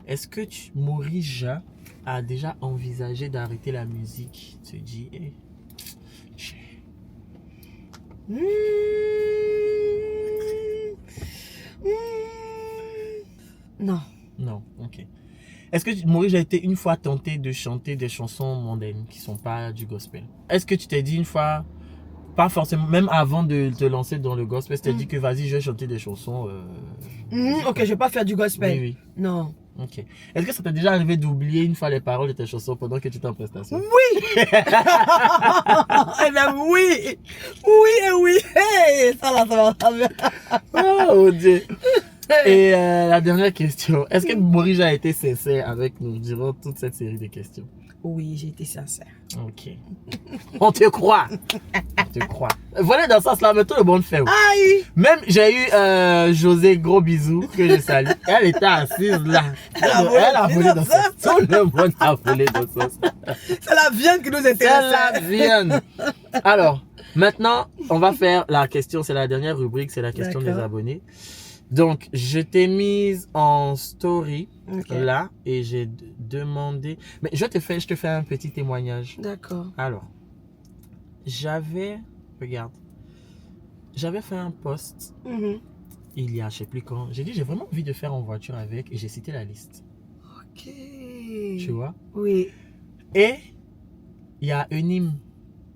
Est-ce que Morija a déjà envisagé d'arrêter la musique? Tu te dis, Non. non, ok. Est-ce que Morija a été une fois tenté de chanter des chansons mondaines qui sont pas du gospel? Est-ce que tu t'es dit une fois, pas forcément, même avant de te lancer dans le gospel, tu t'es dit que vas-y, je vais chanter des chansons Ok, je vais pas faire du gospel. Oui, oui. Non. Ok. Est-ce que ça t'est déjà arrivé d'oublier une fois les paroles de tes chansons pendant que tu étais en prestation? Oui. Eh bien, oui. Oui et oui. Hey, ça là, ça va bien. Oh Dieu. Et la dernière question. Est-ce que Morija a été sincère avec nous durant toute cette série de questions? Oui, j'ai été sincère. Ok. On te croit. On te croit. Voilà dans ce sens-là, mais tout le monde fait. Oui. Aïe. Même j'ai eu José, gros bisous, que je salue. Elle était assise là. Elle a volé dans ça. Tout le monde a volé dans ça. C'est la viande qui nous C'est intéresse. la viande. Alors, maintenant, on va faire la question. C'est la dernière rubrique, c'est la question des D'accord. abonnés. Donc, je t'ai mise en story Ok. là et j'ai demandé. Mais je te fais un petit témoignage. D'accord. Alors, regarde, j'avais fait un post il y a je sais plus quand. J'ai dit j'ai vraiment envie de faire en voiture avec et j'ai cité la liste. Ok. Tu vois? Oui. Et il y a Eunim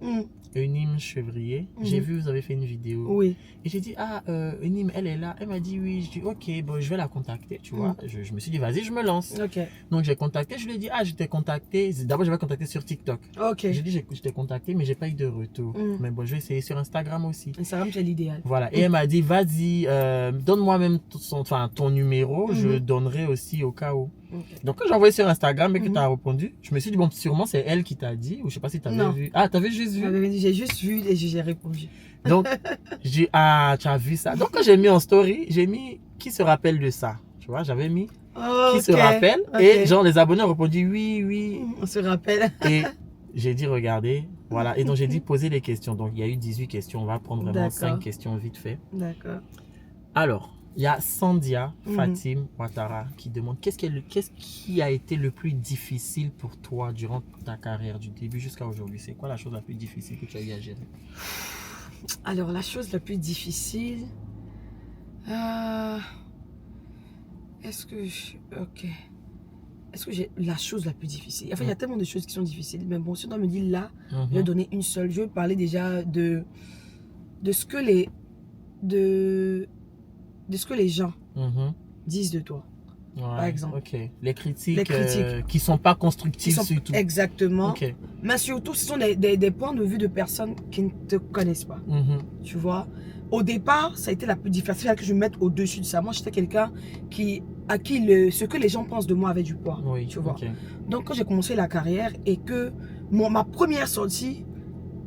Mm. Eunim Chevrier. J'ai vu, vous avez fait une vidéo. Oui. Et j'ai dit, Eunim, elle est là. Elle m'a dit oui. Je dis, ok, bon, je vais la contacter, tu vois. Je me suis dit, vas-y, je me lance. Ok. Donc, j'ai contacté. Je lui ai dit, je t'ai contacté. D'abord, je vais contacter sur TikTok. Ok. J'ai dit, je t'ai contacté, mais j'ai pas eu de retour. Mais bon, je vais essayer sur Instagram aussi. Instagram, c'est l'idéal. Voilà. Et elle m'a dit, vas-y, donne-moi même ton numéro. Je donnerai aussi au cas où. Ok. Donc, quand j'ai envoyé sur Instagram et que tu as répondu, je me suis dit, bon, sûrement c'est elle qui t'a dit, ou je sais pas si tu avais Non. vu. Ah, tu avais juste vu. J'ai juste vu et j'ai répondu. Donc, j'ai dit, tu as vu ça. Donc, quand j'ai mis en story, j'ai mis qui se rappelle de ça. Tu vois, j'avais mis qui se rappelle. Ok. Et genre, les abonnés ont répondu oui, oui. On se rappelle. Et j'ai dit, regardez. Voilà. Et donc, j'ai dit, posez les questions. Donc, il y a eu 18 questions. On va prendre vraiment 5 questions vite fait. D'accord. Alors, il y a Sandia Fatim Ouattara qui demande qu'est-ce qui a été le plus difficile pour toi durant ta carrière, du début jusqu'à aujourd'hui? C'est quoi la chose la plus difficile que tu as eu à gérer? Alors, la chose la plus difficile... Est-ce que... Ok. est-ce que j'ai la chose la plus difficile? Enfin, il y a tellement de choses qui sont difficiles. Mais bon, si on doit me dire là, je vais donner une seule. Je vais parler déjà de ce que les gens disent de toi. Ouais, par exemple. Ok. Les critiques qui sont pas constructives surtout. Exactement. Ok. Mais surtout, ce sont des points de vue de personnes qui ne te connaissent pas. Tu vois? Au départ, ça a été la plus difficile que je me mette au-dessus de ça. Moi, j'étais quelqu'un à qui ce que les gens pensent de moi avait du poids. Oui, tu vois. Okay. Donc, quand j'ai commencé la carrière et que ma première sortie,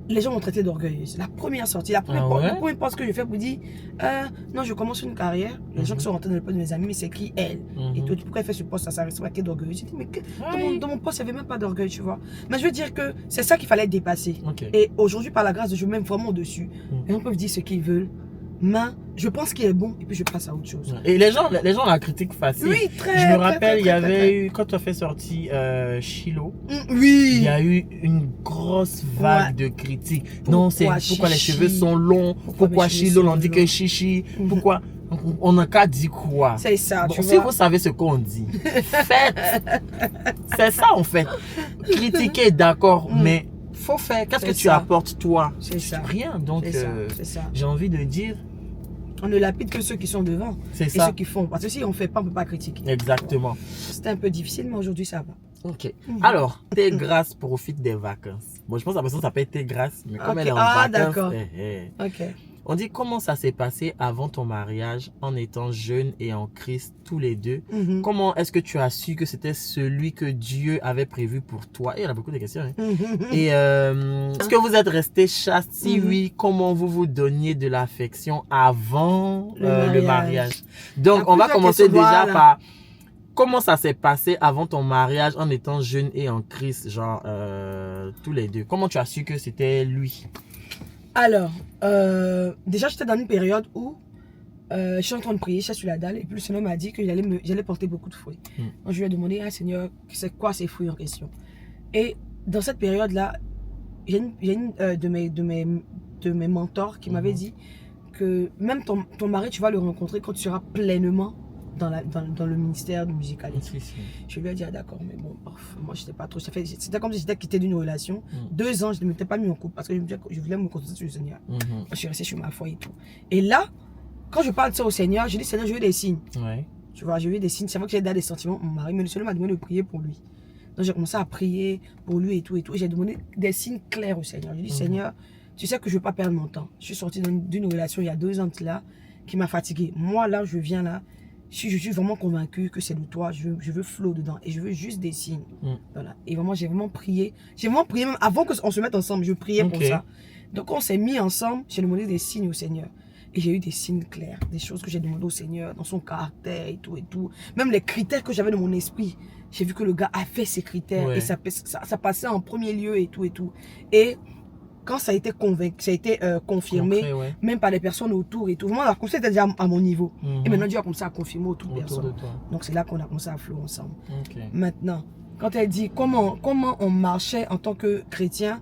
les gens m'ont traité d'orgueilleuse. La première sortie, le premier poste que je fais pour dire non, je commence une carrière. Les gens qui sont rentrés dans le poste de mes amis, mais c'est qui elle? Et toi, pourquoi elle fait ce poste? Ça reste pas qu'elle est d'orgueilleuse. J'ai dit, mais dans mon poste, il n'y avait même pas d'orgueil, tu vois. Mais je veux dire que c'est ça qu'il fallait dépasser. Et aujourd'hui, par la grâce de Dieu, même vraiment au-dessus. Les gens peuvent dire ce qu'ils veulent. Mais je pense qu'il est bon et puis je passe à autre chose. Et les gens la critiquent facile. Oui, très. Je me rappelle, il y avait eu, quand tu as fait sortir Chilo, oui. Il y a eu une grosse vague de critiques. Non, c'est pourquoi les cheveux sont longs, pourquoi Chilo, on dit que chichi, pourquoi on n'a qu'à dire quoi. C'est ça, bon, tu si vois. vous savez ce qu'on dit, faites. C'est ça en fait. Critiquer, d'accord, mais faut faire. Qu'est-ce que tu apportes toi? C'est ça. Rien. Donc, ça. J'ai envie de dire. On ne lapide que ceux qui sont devant. C'est ça. Et ceux qui font. Parce que si on ne fait pas, on ne peut pas critiquer. Exactement. C'était un peu difficile, mais aujourd'hui, ça va. Ok. Alors, tes grâces profitent des vacances. Bon, je pense que la personne s'appelle tes grâces, mais comme elle est en vacances. D'accord. Ok. On dit comment ça s'est passé avant ton mariage en étant jeune et en Christ tous les deux. Comment est-ce que tu as su que c'était celui que Dieu avait prévu pour toi? Et il y a beaucoup de questions. Hein? Et est-ce que vous êtes resté chaste? Si oui, comment vous vous donniez de l'affection avant le mariage? Donc, on va commencer déjà par comment ça s'est passé avant ton mariage en étant jeune et en Christ, genre tous les deux. Comment tu as su que c'était lui? Alors, déjà j'étais dans une période où je suis en train de prier, je suis sur la dalle et puis le Seigneur m'a dit que j'allais porter beaucoup de fruits. Donc je lui ai demandé, Seigneur, c'est quoi ces fruits en question? Et dans cette période-là, il y a une de mes mentors qui m'avait dit que même ton mari, tu vas le rencontrer quand tu seras pleinement dans le ministère du musicalisme. Je lui ai dit, d'accord, mais bon, moi, je n'étais pas trop. C'était comme si j'étais quitté d'une relation. 2 ans, je ne m'étais pas mis en couple parce que je voulais me concentrer sur le Seigneur. Je suis resté sur ma foi et tout. Et là, quand je parle de ça au Seigneur, je dis, Seigneur, je veux des signes. Tu vois, je veux des signes. C'est vrai que j'ai donné des sentiments à mon mari, mais le Seigneur m'a demandé de prier pour lui. Donc, j'ai commencé à prier pour lui et tout et tout. Et j'ai demandé des signes clairs au Seigneur. Je dis, Seigneur, tu sais que je ne veux pas perdre mon temps. Je suis sortie d'une relation il y a 2 ans de là qui m'a fatiguée. Moi, là, je viens là. Je suis vraiment convaincue que c'est de toi, je veux flow dedans et je veux juste des signes. Voilà. Et vraiment, j'ai vraiment prié même avant qu'on se mette ensemble, je priais pour ça. Donc, on s'est mis ensemble, j'ai demandé des signes au Seigneur. Et j'ai eu des signes clairs, des choses que j'ai demandé au Seigneur dans son caractère et tout et tout. Même les critères que j'avais dans mon esprit, j'ai vu que le gars a fait ses critères et ça passait en premier lieu et tout et tout. Et quand ça a été confirmé, même par les personnes autour et tout, vraiment la confiance était déjà à mon niveau. Et maintenant Dieu a commencé à confirmer autour de personnes. Donc c'est là qu'on a commencé à flow ensemble. Maintenant, quand elle dit comment on marchait en tant que chrétien,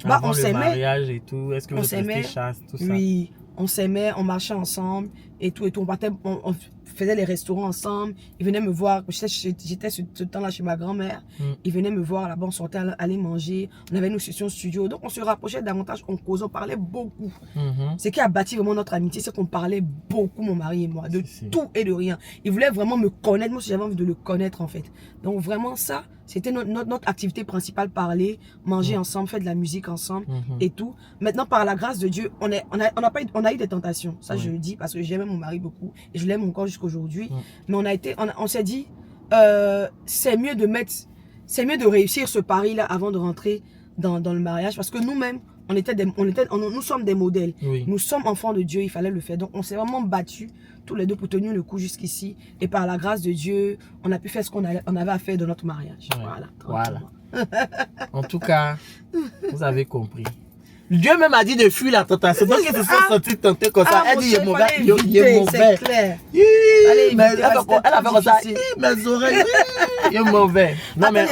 on s'aimait. Le mariage et tout, est-ce que vous étiez chaste, tout ça? Oui, on s'aimait, on marchait ensemble et tout. On faisait les restaurants ensemble. Il venait me voir. J'étais ce temps-là chez ma grand-mère. Il venait me voir là-bas, on sortait aller manger. On avait nos sessions studio. Donc on se rapprochait davantage, on causait, on parlait beaucoup. Ce qui a bâti vraiment notre amitié, c'est qu'on parlait beaucoup, mon mari et moi, de tout et de rien. Il voulait vraiment me connaître. Moi aussi, j'avais envie de le connaître en fait. Donc vraiment ça, c'était notre activité principale, parler, manger ensemble, faire de la musique ensemble et tout. Maintenant, par la grâce de Dieu, on a eu des tentations. Ça, je le dis parce que j'aimais mon mari beaucoup et je l'aime encore jusqu'aujourd'hui. Mais on s'est dit, c'est mieux de réussir ce pari-là avant de rentrer dans le mariage parce que nous-mêmes, nous sommes des modèles. Nous sommes enfants de Dieu, il fallait le faire. Donc, on s'est vraiment battus tous les deux pour tenir le coup jusqu'ici. Et par la grâce de Dieu, on a pu faire ce qu'on avait à faire dans notre mariage. Voilà. En tout cas, vous avez compris. Dieu même a dit de fuir la tentation. Donc, ils se sont sentis tentés comme ça. Elle dit, il est mauvais. Il est mauvais. C'est clair. Hi, mais elle a c'était fait comme ça. difficile. Hi, mes oreilles. Hi, il est mauvais. Non, mais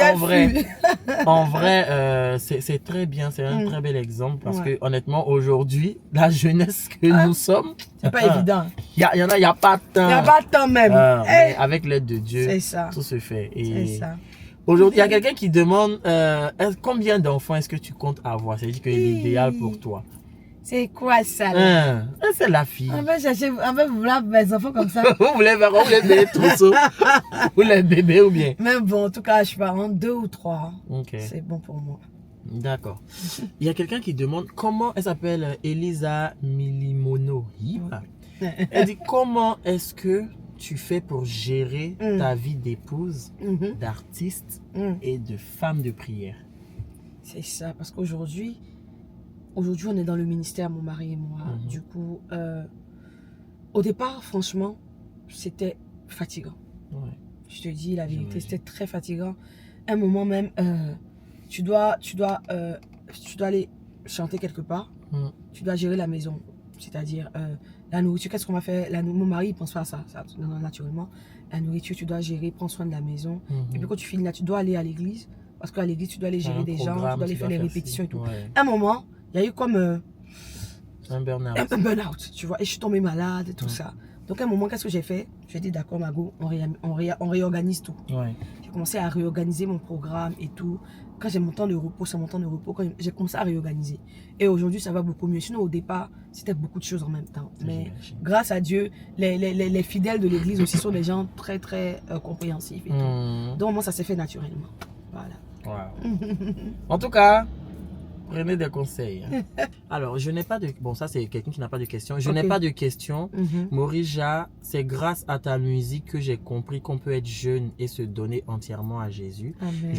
en vrai, c'est très bien. C'est un très bel exemple parce que, honnêtement, aujourd'hui, la jeunesse que nous sommes, c'est pas évident. Il y a pas de temps. Il n'y a pas de temps même. Mais avec l'aide de Dieu, tout se fait. C'est ça. Aujourd'hui, il y a quelqu'un qui demande combien d'enfants est-ce que tu comptes avoir? C'est-à-dire que l'idéal pour toi. C'est quoi ça là? C'est la fille. On va chercher, vous voulez mes enfants comme ça? Vous voulez des trousseaux? Ou les bébés ou bien? Mais bon, en tout cas, je sais pas, en 2 ou 3. Ok. C'est bon pour moi. D'accord. Il y a quelqu'un qui demande comment elle s'appelle Elisa Milimono. Elle dit comment est-ce que tu fais pour gérer ta vie d'épouse, d'artiste et de femme de prière? C'est ça, parce qu'aujourd'hui, on est dans le ministère, mon mari et moi. Du coup, au départ, franchement, c'était fatigant. Ouais. Je te dis la vérité, c'était très fatigant. À un moment même, tu dois aller chanter quelque part. Tu dois gérer la maison. C'est-à-dire, la nourriture, qu'est-ce qu'on va faire? Mon mari, il pense pas à ça, naturellement. La nourriture, tu dois gérer, prendre soin de la maison. Et puis quand tu finis là, tu dois aller à l'église. Parce qu'à l'église, tu dois aller gérer des gens, tu dois aller faire les répétitions et tout. Ouais. À un moment, il y a eu comme un burn-out. Un burn-out, tu vois. Et je suis tombée malade et tout ça. Donc à un moment, qu'est-ce que j'ai fait? J'ai dit, d'accord, Margot, on réorganise tout. Ouais. J'ai commencé à réorganiser mon programme et tout. Quand j'ai mon temps de repos, c'est mon temps de repos. Quand j'ai commencé à réorganiser. Et aujourd'hui, ça va beaucoup mieux. Sinon, au départ, c'était beaucoup de choses en même temps. Mais grâce à Dieu, les fidèles de l'église aussi sont des gens très, très compréhensifs. Et tout. Donc, moi, ça s'est fait naturellement. Voilà. Wow. En tout cas, prenez des conseils. Alors, je n'ai pas de... Bon, ça, c'est quelqu'un qui n'a pas de questions. Je n'ai pas de questions. Morija, c'est grâce à ta musique que j'ai compris qu'on peut être jeune et se donner entièrement à Jésus. Amen.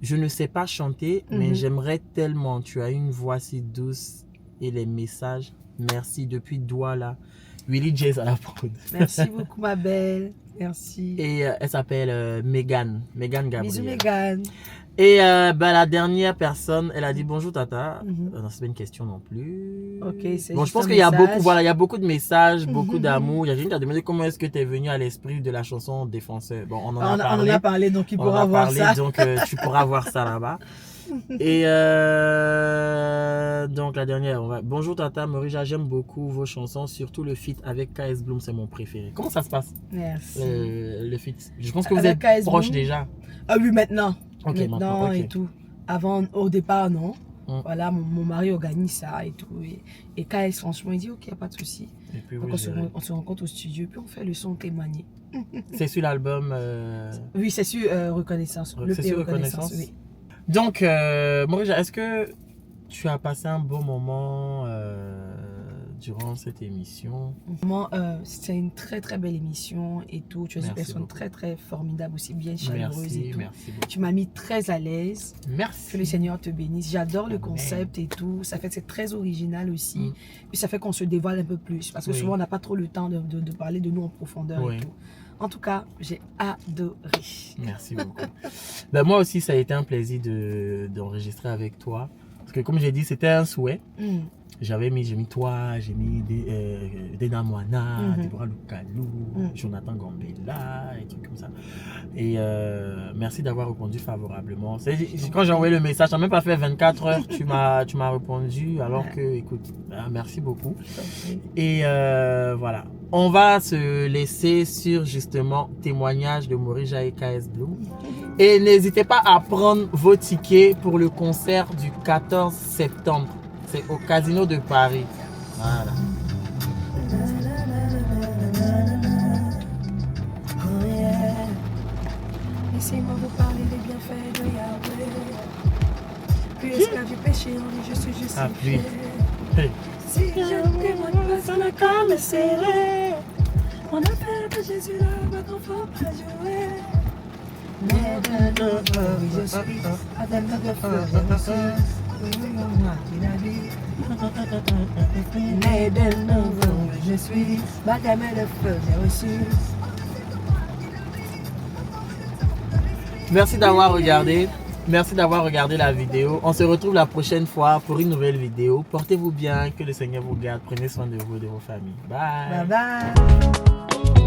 Je ne sais pas chanter, mais j'aimerais tellement. Tu as une voix si douce et les messages. Merci. Depuis Douala. Willy Jays à la prod. Merci beaucoup, ma belle. Merci. Et elle s'appelle Megan Gabriel. Bisous, Megan. Et la dernière personne, elle a dit bonjour Tata. Non, c'est pas une question non plus. Ok, c'est bon, je pense qu'il y a beaucoup, voilà, il y a beaucoup de messages, beaucoup d'amour. Il y a quelqu'un qui a demandé comment est-ce que tu es venu à l'esprit de la chanson Défenseur. Bon, on en a parlé, donc il pourra voir ça. Donc tu pourras voir ça là-bas. Et donc la dernière, bonjour Tata, Morija, j'aime beaucoup vos chansons, surtout le feat avec KS Bloom, c'est mon préféré. Comment ça se passe? Merci. Le feat. Je pense que vous êtes proches déjà. Ah oui, maintenant. Ok, maintenant okay. Et tout. Avant, au départ, non. Voilà, mon mari organise ça et tout. Et KS, franchement, il dit ok, pas de souci. Donc on se rencontre au studio, puis on fait le son témoigner. C'est sur l'album Oui, c'est sur Reconnaissance. C'est sur Reconnaissance. Oui. Donc, Morija, est-ce que tu as passé un bon moment durant cette émission? Vraiment, c'était une très très belle émission et tout. Tu es une personne très très formidable, aussi bien chaleureuse et tout. Merci beaucoup. Tu m'as mis très à l'aise. Merci. Que le Seigneur te bénisse. J'adore le concept et tout. Ça fait que c'est très original aussi. Puis ça fait qu'on se dévoile un peu plus. Parce que souvent, on n'a pas trop le temps de parler de nous en profondeur et tout. En tout cas, j'ai adoré. Merci beaucoup. Ben, moi aussi, ça a été un plaisir d'enregistrer avec toi. Parce que comme j'ai dit, c'était un souhait. J'ai mis toi, j'ai mis Dena Moana, Deborah Lukalou, Jonathan Gambella, et trucs comme ça. Et merci d'avoir répondu favorablement. Quand j'ai envoyé le message, ça n'a même pas fait 24 heures, tu m'as répondu. Alors que, écoute, merci beaucoup. Et voilà. On va se laisser sur justement témoignage de Morija et KS Bloom. Et n'hésitez pas à prendre vos tickets pour le concert du 14 septembre. C'est au Casino de Paris. Voilà. Laissez-moi vous parler des bienfaits de Yahweh. Plus esclave du péché, en lui je suis justifié. Si je ne témoigne pas, ça n'a qu'à me serrer. On appelle que Jésus là, va qu'on faut pas jouer. Mais de nouveau, oui je suis, avec le feu, j'ai reçu. Mais de nouveau, je suis, baptême de feu, j'ai reçu. Merci d'avoir regardé. Merci d'avoir regardé la vidéo. On se retrouve la prochaine fois pour une nouvelle vidéo. Portez-vous bien, que le Seigneur vous garde. Prenez soin de vous et de vos familles. Bye. Bye bye.